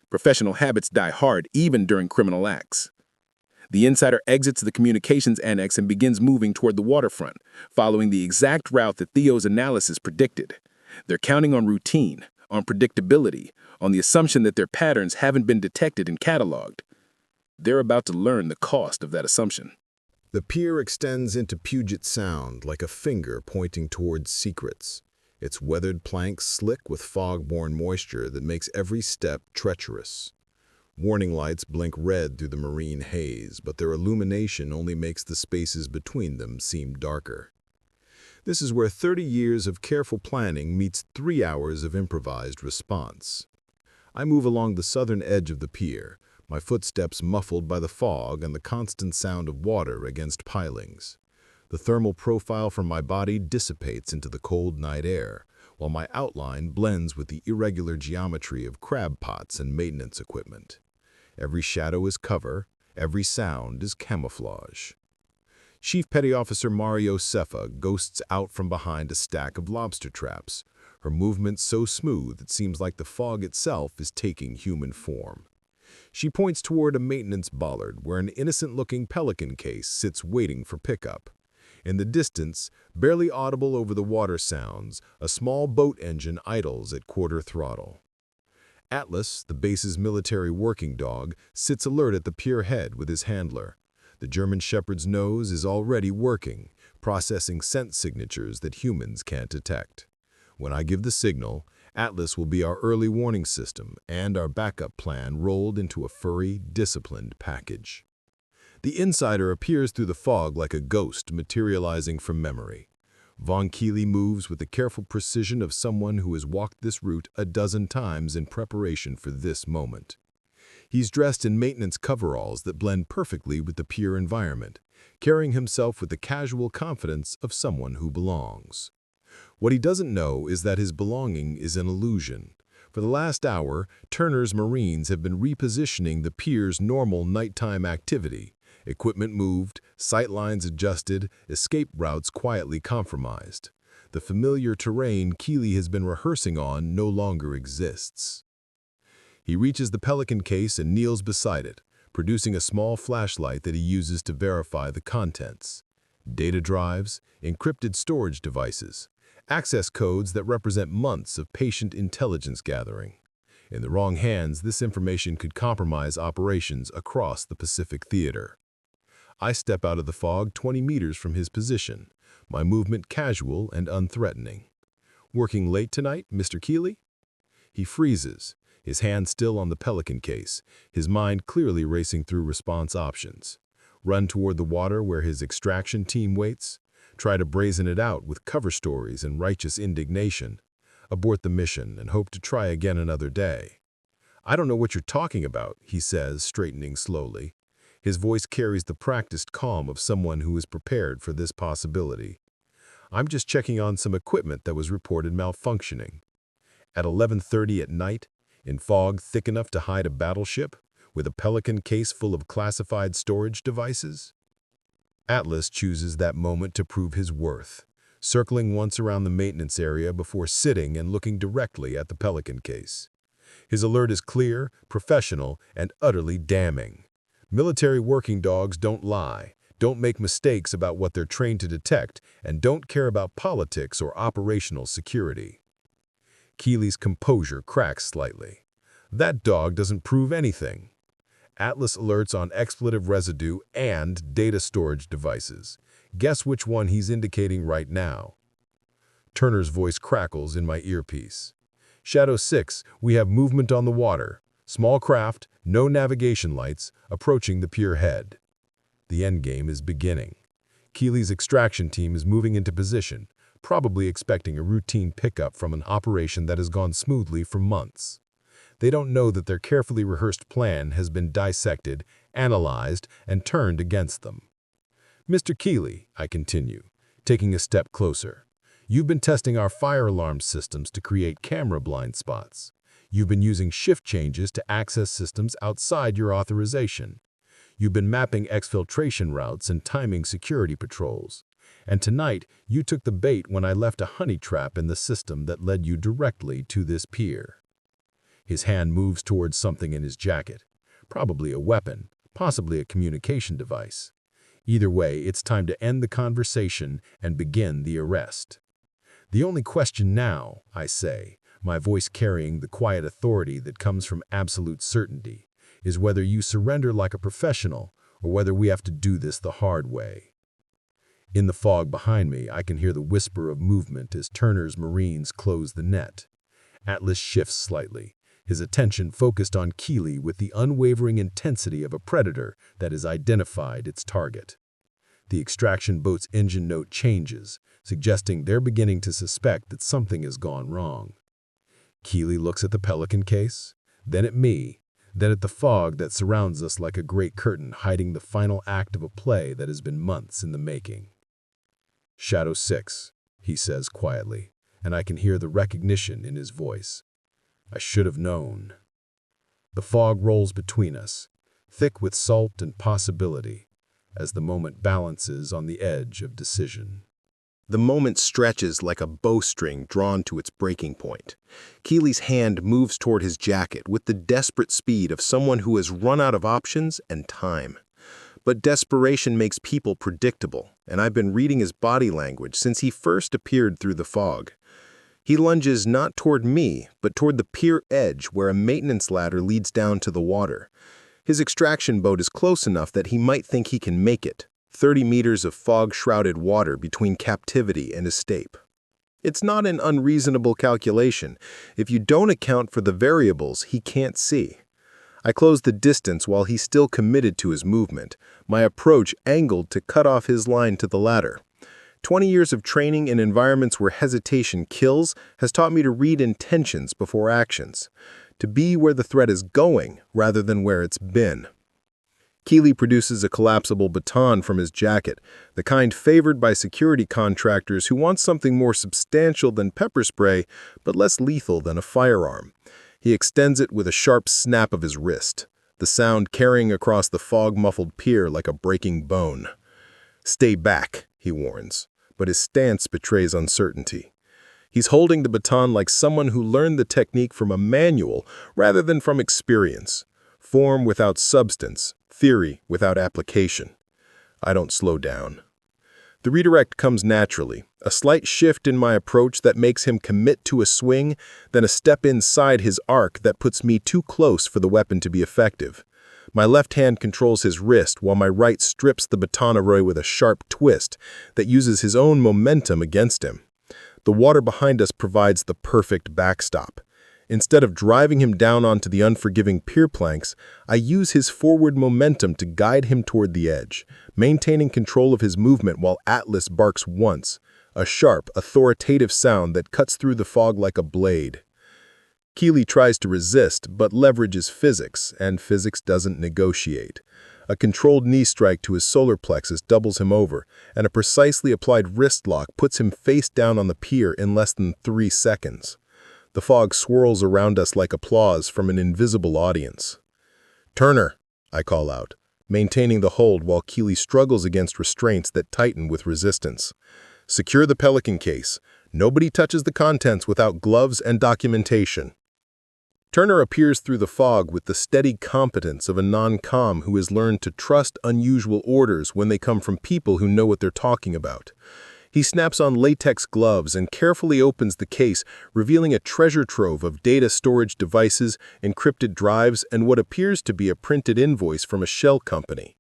Professional habits die hard even during criminal acts. The insider exits the communications annex and begins moving toward the waterfront, following the exact route that Theo's analysis predicted. They're counting on routine, on predictability, on the assumption that their patterns haven't been detected and cataloged. They're about to learn the cost of that assumption. The pier extends into Puget Sound like a finger pointing towards secrets, its weathered planks slick with fog-borne moisture that makes every step treacherous. Warning lights blink red through the marine haze, but their illumination only makes the spaces between them seem darker. This is where 30 years of careful planning meets 3 hours of improvised response. I move along the southern edge of the pier, my footsteps muffled by the fog and the constant sound of water against pilings. The thermal profile from my body dissipates into the cold night air, while my outline blends with the irregular geometry of crab pots and maintenance equipment. Every shadow is cover, every sound is camouflage. Chief Petty Officer Mario Cefa ghosts out from behind a stack of lobster traps, her movements so smooth it seems like the fog itself is taking human form. She points toward a maintenance bollard where an innocent-looking pelican case sits waiting for pickup. In the distance, barely audible over the water sounds, a small boat engine idles at quarter throttle. Atlas, the base's military working dog, sits alert at the pier head with his handler. The German Shepherd's nose is already working, processing scent signatures that humans can't detect. When I give the signal, Atlas will be our early warning system and our backup plan rolled into a furry, disciplined package. The insider appears through the fog like a ghost materializing from memory. Von Keeley moves with the careful precision of someone who has walked this route a dozen times in preparation for this moment. He's dressed in maintenance coveralls that blend perfectly with the pier environment, carrying himself with the casual confidence of someone who belongs. What he doesn't know is that his belonging is an illusion. For the last hour, Turner's Marines have been repositioning the pier's normal nighttime activity, Equipment moved, sight lines adjusted, escape routes quietly compromised. The familiar terrain Keeley has been rehearsing on no longer exists. He reaches the Pelican case and kneels beside it, producing a small flashlight that he uses to verify the contents. Data drives, encrypted storage devices, access codes that represent months of patient intelligence gathering. In the wrong hands, this information could compromise operations across the Pacific Theater. I step out of the fog 20 meters from his position, my movement casual and unthreatening. "Working late tonight, Mr. Keeley?" He freezes, his hand still on the Pelican case, his mind clearly racing through response options. Run toward the water where his extraction team waits? Try to brazen it out with cover stories and righteous indignation? Abort the mission and hope to try again another day? "I don't know what you're talking about," he says, straightening slowly. His voice carries the practiced calm of someone who is prepared for this possibility. "I'm just checking on some equipment that was reported malfunctioning." At 11:30 at night, in fog thick enough to hide a battleship, with a Pelican case full of classified storage devices? Atlas chooses that moment to prove his worth, circling once around the maintenance area before sitting and looking directly at the Pelican case. His alert is clear, professional, and utterly damning. Military working dogs don't lie, don't make mistakes about what they're trained to detect, and don't care about politics or operational security. Keeley's composure cracks slightly. That dog doesn't prove anything. Atlas alerts on expletive residue and data storage devices. Guess which one he's indicating right now? Turner's voice crackles in my earpiece. "Shadow 6, we have movement on the water. Small craft, no navigation lights, approaching the pier head." The endgame is beginning. Keeley's extraction team is moving into position, probably expecting a routine pickup from an operation that has gone smoothly for months. They don't know that their carefully rehearsed plan has been dissected, analyzed, and turned against them. "Mr. Keeley," I continue, taking a step closer, "you've been testing our fire alarm systems to create camera blind spots. You've been using shift changes to access systems outside your authorization. You've been mapping exfiltration routes and timing security patrols. And tonight, you took the bait when I left a honey trap in the system that led you directly to this pier." His hand moves towards something in his jacket, probably a weapon, possibly a communication device. Either way, it's time to end the conversation and begin the arrest. "The only question now," I say, my voice carrying the quiet authority that comes from absolute certainty, "is whether you surrender like a professional or whether we have to do this the hard way." In the fog behind me, I can hear the whisper of movement as Turner's Marines close the net. Atlas shifts slightly, his attention focused on Keeley with the unwavering intensity of a predator that has identified its target. The extraction boat's engine note changes, suggesting they're beginning to suspect that something has gone wrong. Keeley looks at the Pelican case, then at me, then at the fog that surrounds us like a great curtain hiding the final act of a play that has been months in the making. "Shadow 6, he says quietly, and I can hear the recognition in his voice. "I should have known." The fog rolls between us, thick with salt and possibility, as the moment balances on the edge of decision. The moment stretches like a bowstring drawn to its breaking point. Keeley's hand moves toward his jacket with the desperate speed of someone who has run out of options and time. But desperation makes people predictable, and I've been reading his body language since he first appeared through the fog. He lunges not toward me, but toward the pier edge where a maintenance ladder leads down to the water. His extraction boat is close enough that he might think he can make it, 30 meters of fog-shrouded water between captivity and escape. It's not an unreasonable calculation if you don't account for the variables he can't see. I close the distance while he's still committed to his movement, my approach angled to cut off his line to the ladder. 20 years of training in environments where hesitation kills has taught me to read intentions before actions, to be where the threat is going rather than where it's been. Keeley produces a collapsible baton from his jacket, the kind favored by security contractors who want something more substantial than pepper spray, but less lethal than a firearm. He extends it with a sharp snap of his wrist. the sound carrying across the fog-muffled pier like a breaking bone. "Stay back," he warns, but his stance betrays uncertainty. He's holding the baton like someone who learned the technique from a manual rather than from experience. Form without substance, theory without application. I don't slow down. The redirect comes naturally, a slight shift in my approach that makes him commit to a swing, then a step inside his arc that puts me too close for the weapon to be effective. My left hand controls his wrist while my right strips the baton away with a sharp twist that uses his own momentum against him. The water behind us provides the perfect backstop. Instead of driving him down onto the unforgiving pier planks, I use his forward momentum to guide him toward the edge, maintaining control of his movement while Atlas barks once, a sharp, authoritative sound that cuts through the fog like a blade. Keely tries to resist, but leverages physics, and physics doesn't negotiate. A controlled knee strike to his solar plexus doubles him over, and a precisely applied wrist lock puts him face down on the pier in less than 3 seconds. The fog swirls around us like applause from an invisible audience. "Turner," I call out, maintaining the hold while Keely struggles against restraints that tighten with resistance. "Secure the Pelican case. Nobody touches the contents without gloves and documentation." Turner appears through the fog with the steady competence of a non-com who has learned to trust unusual orders when they come from people who know what they're talking about. He snaps on latex gloves and carefully opens the case, revealing a treasure trove of data storage devices, encrypted drives, and what appears to be a printed invoice from a shell company.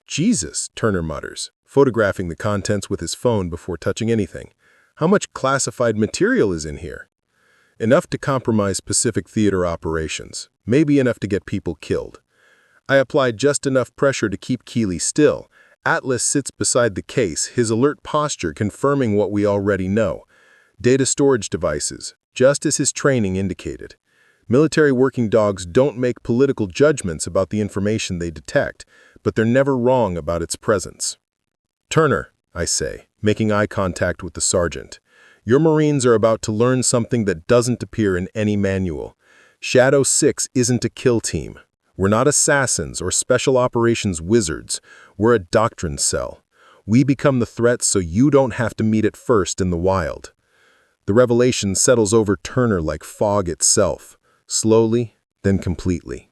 "Jesus," Turner mutters, photographing the contents with his phone before touching anything. "How much classified material is in here?" "Enough to compromise Pacific Theater operations, maybe enough to get people killed." I applied just enough pressure to keep Keely still. Atlas sits beside the case, his alert posture confirming what we already know. Data storage devices, just as his training indicated. Military working dogs don't make political judgments about the information they detect, but they're never wrong about its presence. "Turner," I say, making eye contact with the sergeant, "your Marines are about to learn something that doesn't appear in any manual. Shadow 6 isn't a kill team. We're not assassins or special operations wizards. We're a doctrine cell. We become the threat so you don't have to meet it first in the wild." The revelation settles over Turner like fog itself, slowly, then completely.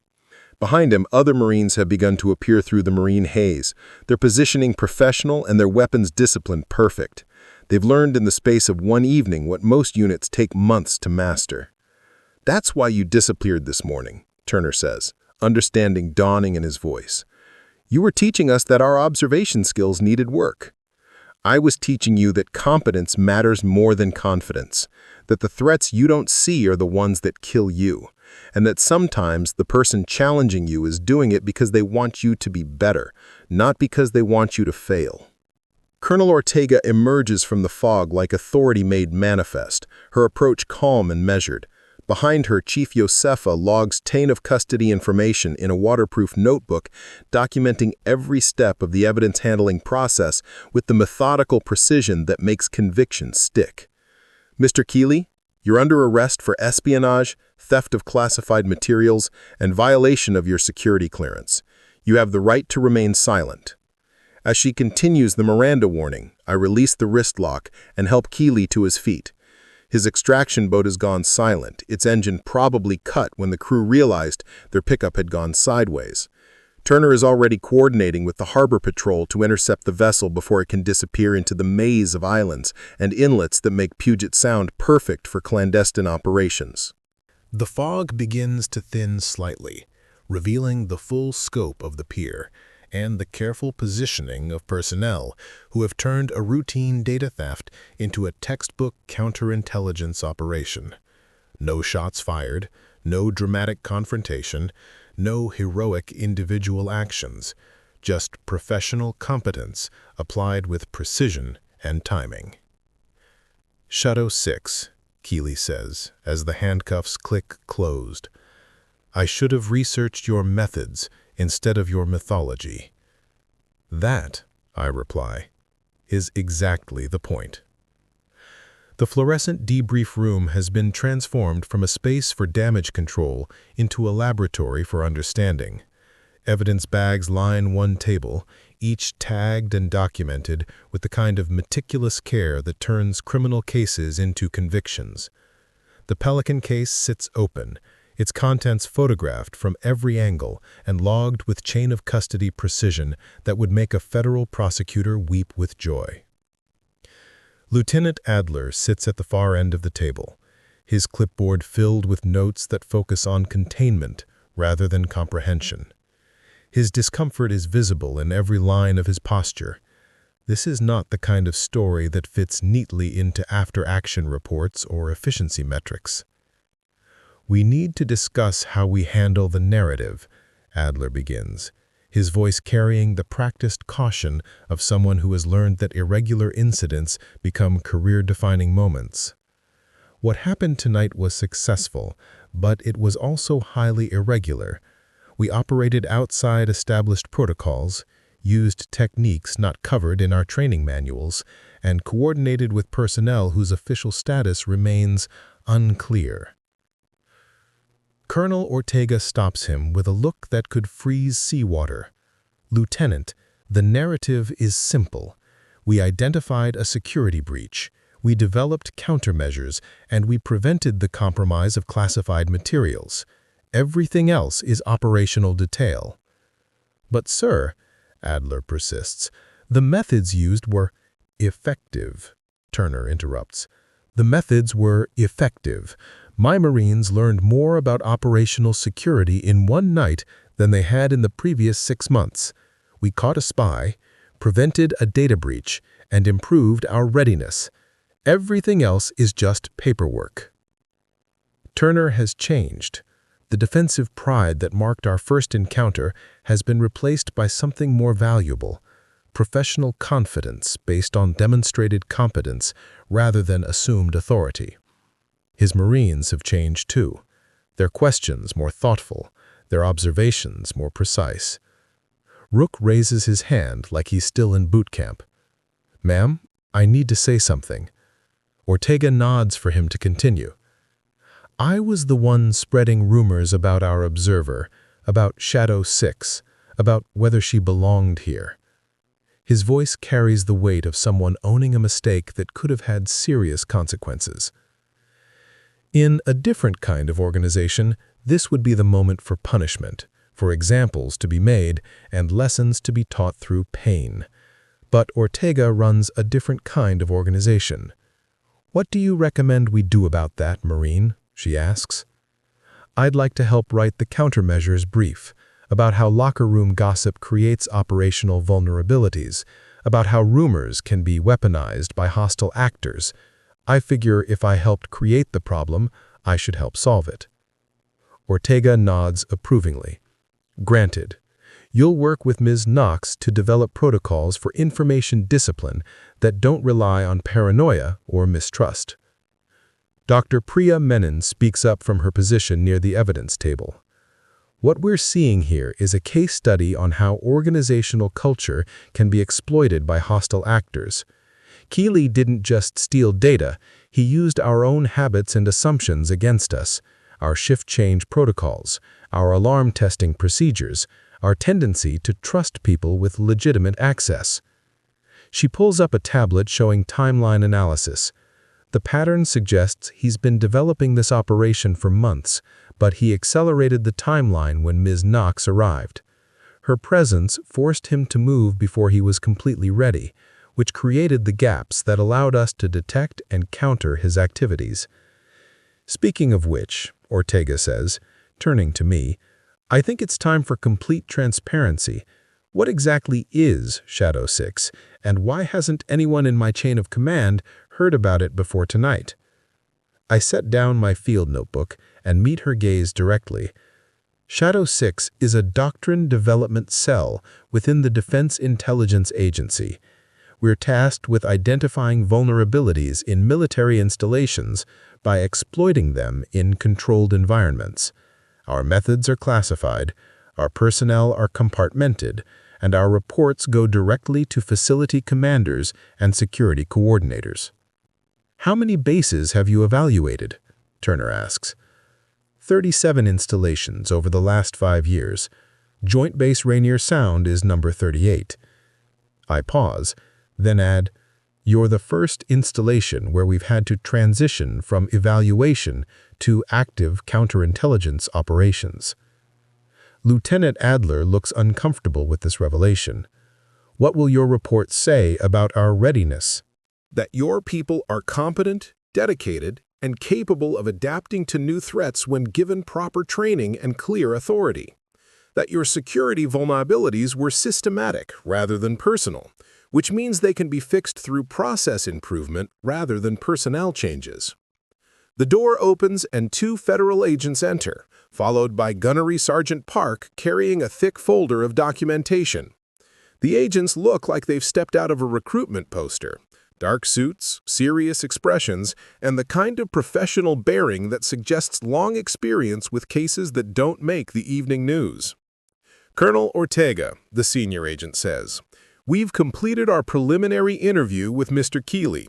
Behind him, other Marines have begun to appear through the Marine haze, their positioning professional and their weapons discipline perfect. They've learned in the space of one evening what most units take months to master. "That's why you disappeared this morning," Turner says, understanding dawning in his voice. "You were teaching us that our observation skills needed work. I was teaching you that competence matters more than confidence, that the threats you don't see are the ones that kill you, and that sometimes the person challenging you is doing it because they want you to be better, not because they want you to fail." Colonel Ortega emerges from the fog like authority made manifest, her approach calm and measured. Behind her, Chief Josefa logs chain of custody information in a waterproof notebook, documenting every step of the evidence handling process with the methodical precision that makes conviction stick. "Mr. Keely, you're under arrest for espionage, theft of classified materials, and violation of your security clearance. You have the right to remain silent." As she continues the Miranda warning, I release the wrist lock and help Keely to his feet. His extraction boat has gone silent, its engine probably cut when the crew realized their pickup had gone sideways. Turner is already coordinating with the harbor patrol to intercept the vessel before it can disappear into the maze of islands and inlets that make Puget Sound perfect for clandestine operations. The fog begins to thin slightly, revealing the full scope of the pier and the careful positioning of personnel who have turned a routine data theft into a textbook counterintelligence operation. No shots fired, no dramatic confrontation, no heroic individual actions, just professional competence applied with precision and timing. "Shadow 6, Keely says, as the handcuffs click closed. "I should have researched your methods instead of your mythology." "That," I reply, "is exactly the point." The fluorescent debrief room has been transformed from a space for damage control into a laboratory for understanding. Evidence bags line one table, each tagged and documented with the kind of meticulous care that turns criminal cases into convictions. The Pelican case sits open, its contents photographed from every angle and logged with chain of custody precision that would make a federal prosecutor weep with joy. Lieutenant Adler sits at the far end of the table, his clipboard filled with notes that focus on containment rather than comprehension. His discomfort is visible in every line of his posture. This is not the kind of story that fits neatly into after-action reports or efficiency metrics. "We need to discuss how we handle the narrative," Adler begins, his voice carrying the practiced caution of someone who has learned that irregular incidents become career-defining moments. "What happened tonight was successful, but it was also highly irregular. We operated outside established protocols, used techniques not covered in our training manuals, and coordinated with personnel whose official status remains unclear." Colonel Ortega stops him with a look that could freeze seawater. "Lieutenant, the narrative is simple. We identified a security breach. We developed countermeasures, and we prevented the compromise of classified materials. Everything else is operational detail." "But, sir," Adler persists, "the methods used were effective." Turner interrupts. "The methods were effective. My Marines learned more about operational security in one night than they had in the previous 6 months. We caught a spy, prevented a data breach, and improved our readiness. Everything else is just paperwork." Turner has changed. The defensive pride that marked our first encounter has been replaced by something more valuable: professional confidence based on demonstrated competence rather than assumed authority. His Marines have changed too. Their questions more thoughtful, their observations more precise. Rook raises his hand like he's still in boot camp. "Ma'am, I need to say something." Ortega nods for him to continue. "I was the one spreading rumors about our observer, about Shadow 6, about whether she belonged here." His voice carries the weight of someone owning a mistake that could have had serious consequences. In a different kind of organization, this would be the moment for punishment, for examples to be made and lessons to be taught through pain. But Ortega runs a different kind of organization. "What do you recommend we do about that, Marine?" she asks. "I'd like to help write the countermeasures brief, about how locker room gossip creates operational vulnerabilities, about how rumors can be weaponized by hostile actors. I figure if I helped create the problem, I should help solve it." Ortega nods approvingly. "Granted. You'll work with Ms. Knox to develop protocols for information discipline that don't rely on paranoia or mistrust." Dr. Priya Menon speaks up from her position near the evidence table. "What we're seeing here is a case study on how organizational culture can be exploited by hostile actors. Keeley didn't just steal data, he used our own habits and assumptions against us, our shift change protocols, our alarm testing procedures, our tendency to trust people with legitimate access." She pulls up a tablet showing timeline analysis. The pattern suggests he's been developing this operation for months, but he accelerated the timeline when Ms. Knox arrived. Her presence forced him to move before he was completely ready, which created the gaps that allowed us to detect and counter his activities. "Speaking of which," Ortega says, turning to me, "I think it's time for complete transparency. What exactly is Shadow 6, and why hasn't anyone in my chain of command heard about it before tonight?" I set down my field notebook and meet her gaze directly. Shadow 6 is a doctrine development cell within the Defense Intelligence Agency. We're tasked with identifying vulnerabilities in military installations by exploiting them in controlled environments. Our methods are classified, our personnel are compartmented, and our reports go directly to facility commanders and security coordinators. "How many bases have you evaluated?" Turner asks. 37 installations over the last 5 years. Joint Base Rainier Sound is number 38. I pause, then add, "You're the first installation where we've had to transition from evaluation to active counterintelligence operations." Lieutenant Adler looks uncomfortable with this revelation. "What will your report say about our readiness?" That your people are competent, dedicated, and capable of adapting to new threats when given proper training and clear authority. That your security vulnerabilities were systematic rather than personal, which means they can be fixed through process improvement rather than personnel changes. The door opens and 2 federal agents enter, followed by Gunnery Sergeant Park carrying a thick folder of documentation. The agents look like they've stepped out of a recruitment poster. Dark suits, serious expressions, and the kind of professional bearing that suggests long experience with cases that don't make the evening news. "Colonel Ortega," the senior agent says, "we've completed our preliminary interview with Mr. Keeley.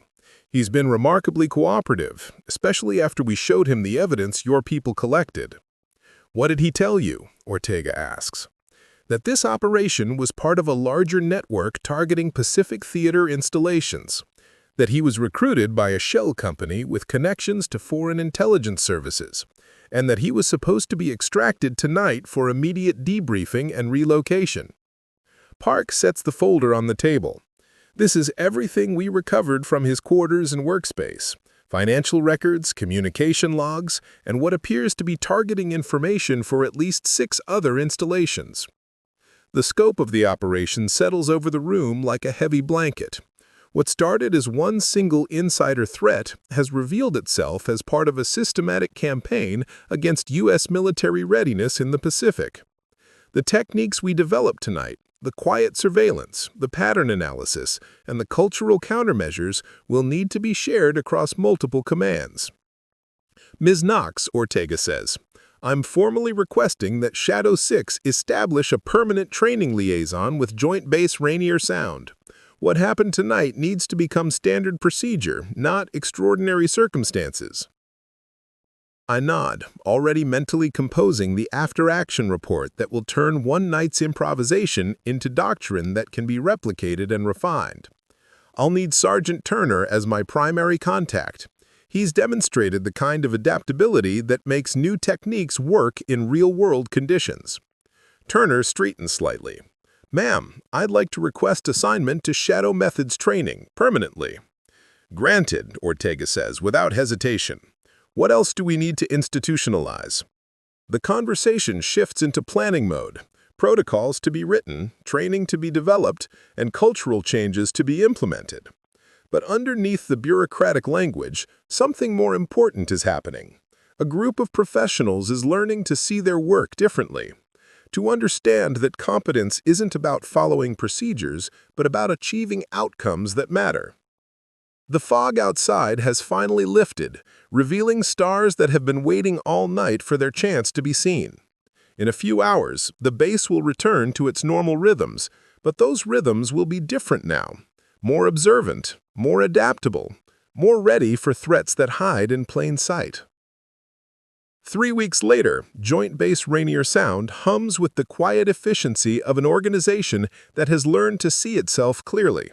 He's been remarkably cooperative, especially after we showed him the evidence your people collected." "What did he tell you?" Ortega asks. "That this operation was part of a larger network targeting Pacific Theater installations. That he was recruited by a shell company with connections to foreign intelligence services, and that he was supposed to be extracted tonight for immediate debriefing and relocation." Park sets the folder on the table. "This is everything we recovered from his quarters and workspace. Financial records, communication logs, and what appears to be targeting information for at least 6 other installations." The scope of the operation settles over the room like a heavy blanket. What started as one single insider threat has revealed itself as part of a systematic campaign against U.S. military readiness in the Pacific. The techniques we developed tonight, the quiet surveillance, the pattern analysis, and the cultural countermeasures will need to be shared across multiple commands. "Ms. Knox," Ortega says, "I'm formally requesting that Shadow 6 establish a permanent training liaison with Joint Base Rainier Sound. What happened tonight needs to become standard procedure, not extraordinary circumstances." I nod, already mentally composing the after-action report that will turn one night's improvisation into doctrine that can be replicated and refined. I'll need Sergeant Turner as my primary contact. He's demonstrated the kind of adaptability that makes new techniques work in real-world conditions. Turner straightens slightly. "Ma'am, I'd like to request assignment to Shadow Methods training, permanently." "Granted," Ortega says, without hesitation. "What else do we need to institutionalize?" The conversation shifts into planning mode. Protocols to be written, training to be developed, and cultural changes to be implemented. But underneath the bureaucratic language, something more important is happening. A group of professionals is learning to see their work differently. To understand that competence isn't about following procedures, but about achieving outcomes that matter. The fog outside has finally lifted, revealing stars that have been waiting all night for their chance to be seen. In a few hours, the base will return to its normal rhythms, but those rhythms will be different now. More observant, more adaptable, more ready for threats that hide in plain sight. 3 weeks later, Joint Base Rainier Sound hums with the quiet efficiency of an organization that has learned to see itself clearly.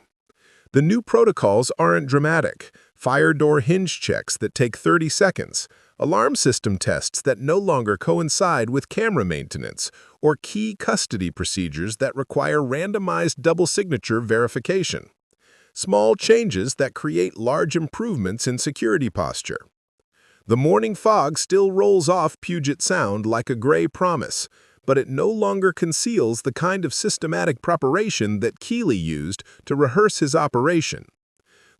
The new protocols aren't dramatic. Fire door hinge checks that take 30 seconds, alarm system tests that no longer coincide with camera maintenance, or key custody procedures that require randomized double-signature verification. Small changes that create large improvements in security posture. The morning fog still rolls off Puget Sound like a gray promise, but it no longer conceals the kind of systematic preparation that Keeley used to rehearse his operation.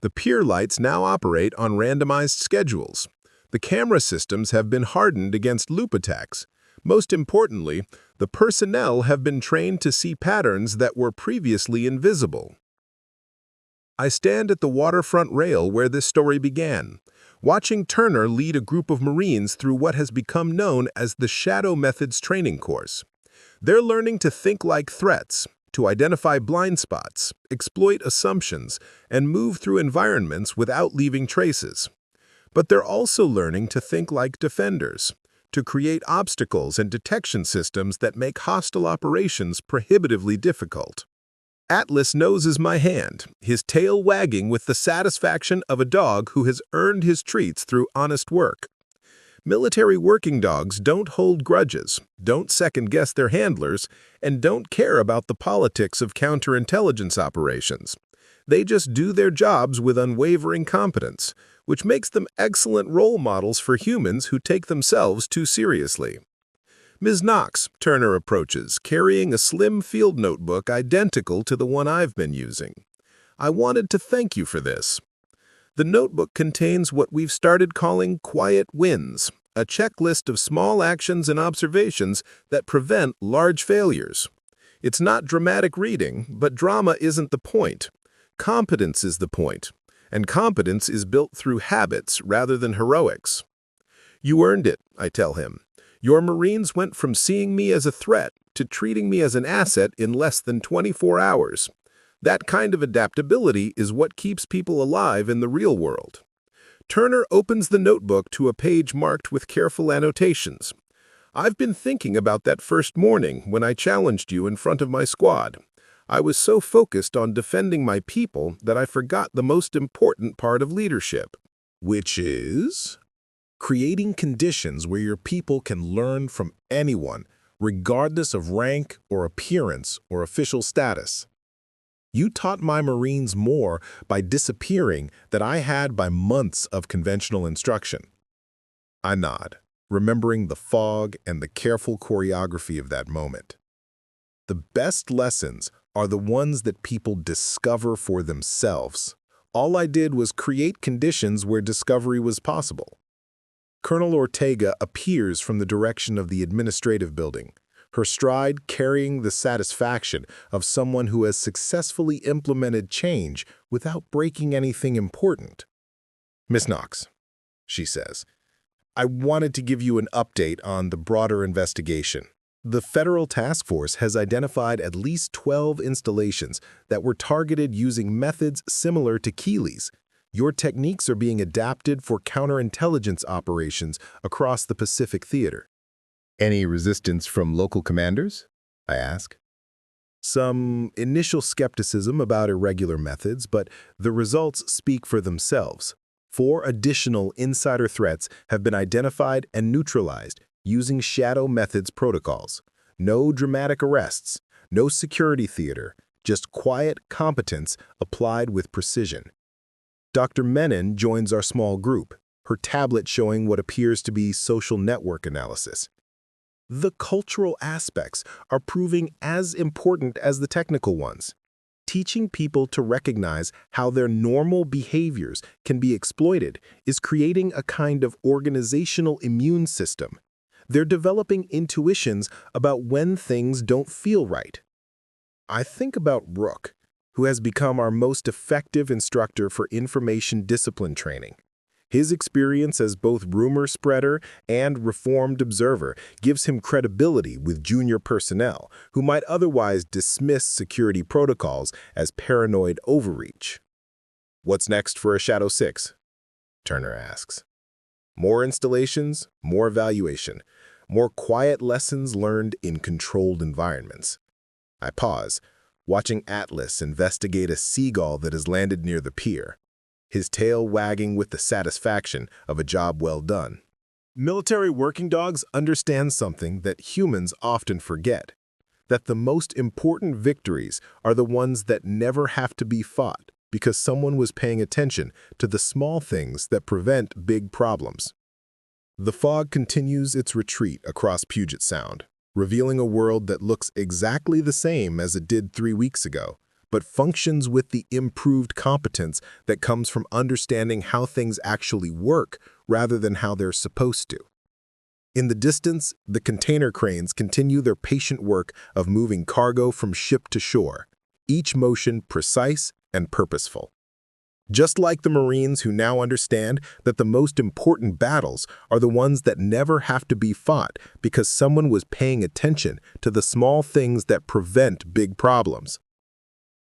The pier lights now operate on randomized schedules. The camera systems have been hardened against loop attacks. Most importantly, the personnel have been trained to see patterns that were previously invisible. I stand at the waterfront rail where this story began, watching Turner lead a group of Marines through what has become known as the Shadow Methods training course. They're learning to think like threats, to identify blind spots, exploit assumptions, and move through environments without leaving traces. But they're also learning to think like defenders, to create obstacles and detection systems that make hostile operations prohibitively difficult. Atlas noses my hand, his tail wagging with the satisfaction of a dog who has earned his treats through honest work. Military working dogs don't hold grudges, don't second-guess their handlers, and don't care about the politics of counterintelligence operations. They just do their jobs with unwavering competence, which makes them excellent role models for humans who take themselves too seriously. Ms. Knox, Turner approaches, carrying a slim field notebook identical to the one I've been using. I wanted to thank you for this. The notebook contains what we've started calling quiet wins, a checklist of small actions and observations that prevent large failures. It's not dramatic reading, but drama isn't the point. Competence is the point, and competence is built through habits rather than heroics. You earned it, I tell him. Your Marines went from seeing me as a threat to treating me as an asset in less than 24 hours. That kind of adaptability is what keeps people alive in the real world. Turner opens the notebook to a page marked with careful annotations. I've been thinking about that first morning when I challenged you in front of my squad. I was so focused on defending my people that I forgot the most important part of leadership. Which is creating conditions where your people can learn from anyone, regardless of rank or appearance or official status. You taught my Marines more by disappearing than I had by months of conventional instruction. I nod, remembering the fog and the careful choreography of that moment. The best lessons are the ones that people discover for themselves. All I did was create conditions where discovery was possible. Colonel Ortega appears from the direction of the administrative building, her stride carrying the satisfaction of someone who has successfully implemented change without breaking anything important. Miss Knox, she says, I wanted to give you an update on the broader investigation. The federal task force has identified at least 12 installations that were targeted using methods similar to Keeley's. Your techniques are being adapted for counterintelligence operations across the Pacific Theater. Any resistance from local commanders? I ask. Some initial skepticism about irregular methods, but the results speak for themselves. 4 additional insider threats have been identified and neutralized using shadow methods protocols. No dramatic arrests, no security theater, just quiet competence applied with precision. Dr. Menon joins our small group, her tablet showing what appears to be social network analysis. The cultural aspects are proving as important as the technical ones. Teaching people to recognize how their normal behaviors can be exploited is creating a kind of organizational immune system. They're developing intuitions about when things don't feel right. I think about Rook, who has become our most effective instructor for information discipline training. His experience as both rumor spreader and reformed observer gives him credibility with junior personnel who might otherwise dismiss security protocols as paranoid overreach. What's next for a Shadow 6? Turner asks. More installations, more evaluation, more quiet lessons learned in controlled environments. I pause, watching Atlas investigate a seagull that has landed near the pier, his tail wagging with the satisfaction of a job well done. Military working dogs understand something that humans often forget, that the most important victories are the ones that never have to be fought because someone was paying attention to the small things that prevent big problems. The fog continues its retreat across Puget Sound, revealing a world that looks exactly the same as it did 3 weeks ago, but functions with the improved competence that comes from understanding how things actually work rather than how they're supposed to. In the distance, the container cranes continue their patient work of moving cargo from ship to shore, each motion precise and purposeful. Just like the Marines who now understand that the most important battles are the ones that never have to be fought because someone was paying attention to the small things that prevent big problems.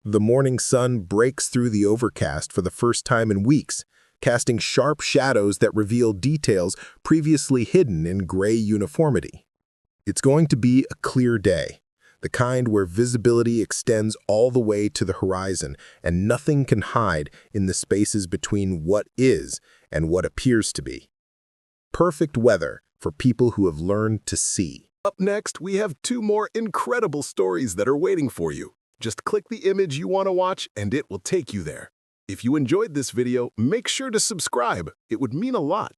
The morning sun breaks through the overcast for the first time in weeks, casting sharp shadows that reveal details previously hidden in gray uniformity. It's going to be a clear day, the kind where visibility extends all the way to the horizon and nothing can hide in the spaces between what is and what appears to be. Perfect weather for people who have learned to see. Up next, we have 2 more incredible stories that are waiting for you. Just click the image you want to watch and it will take you there. If you enjoyed this video, make sure to subscribe. It would mean a lot.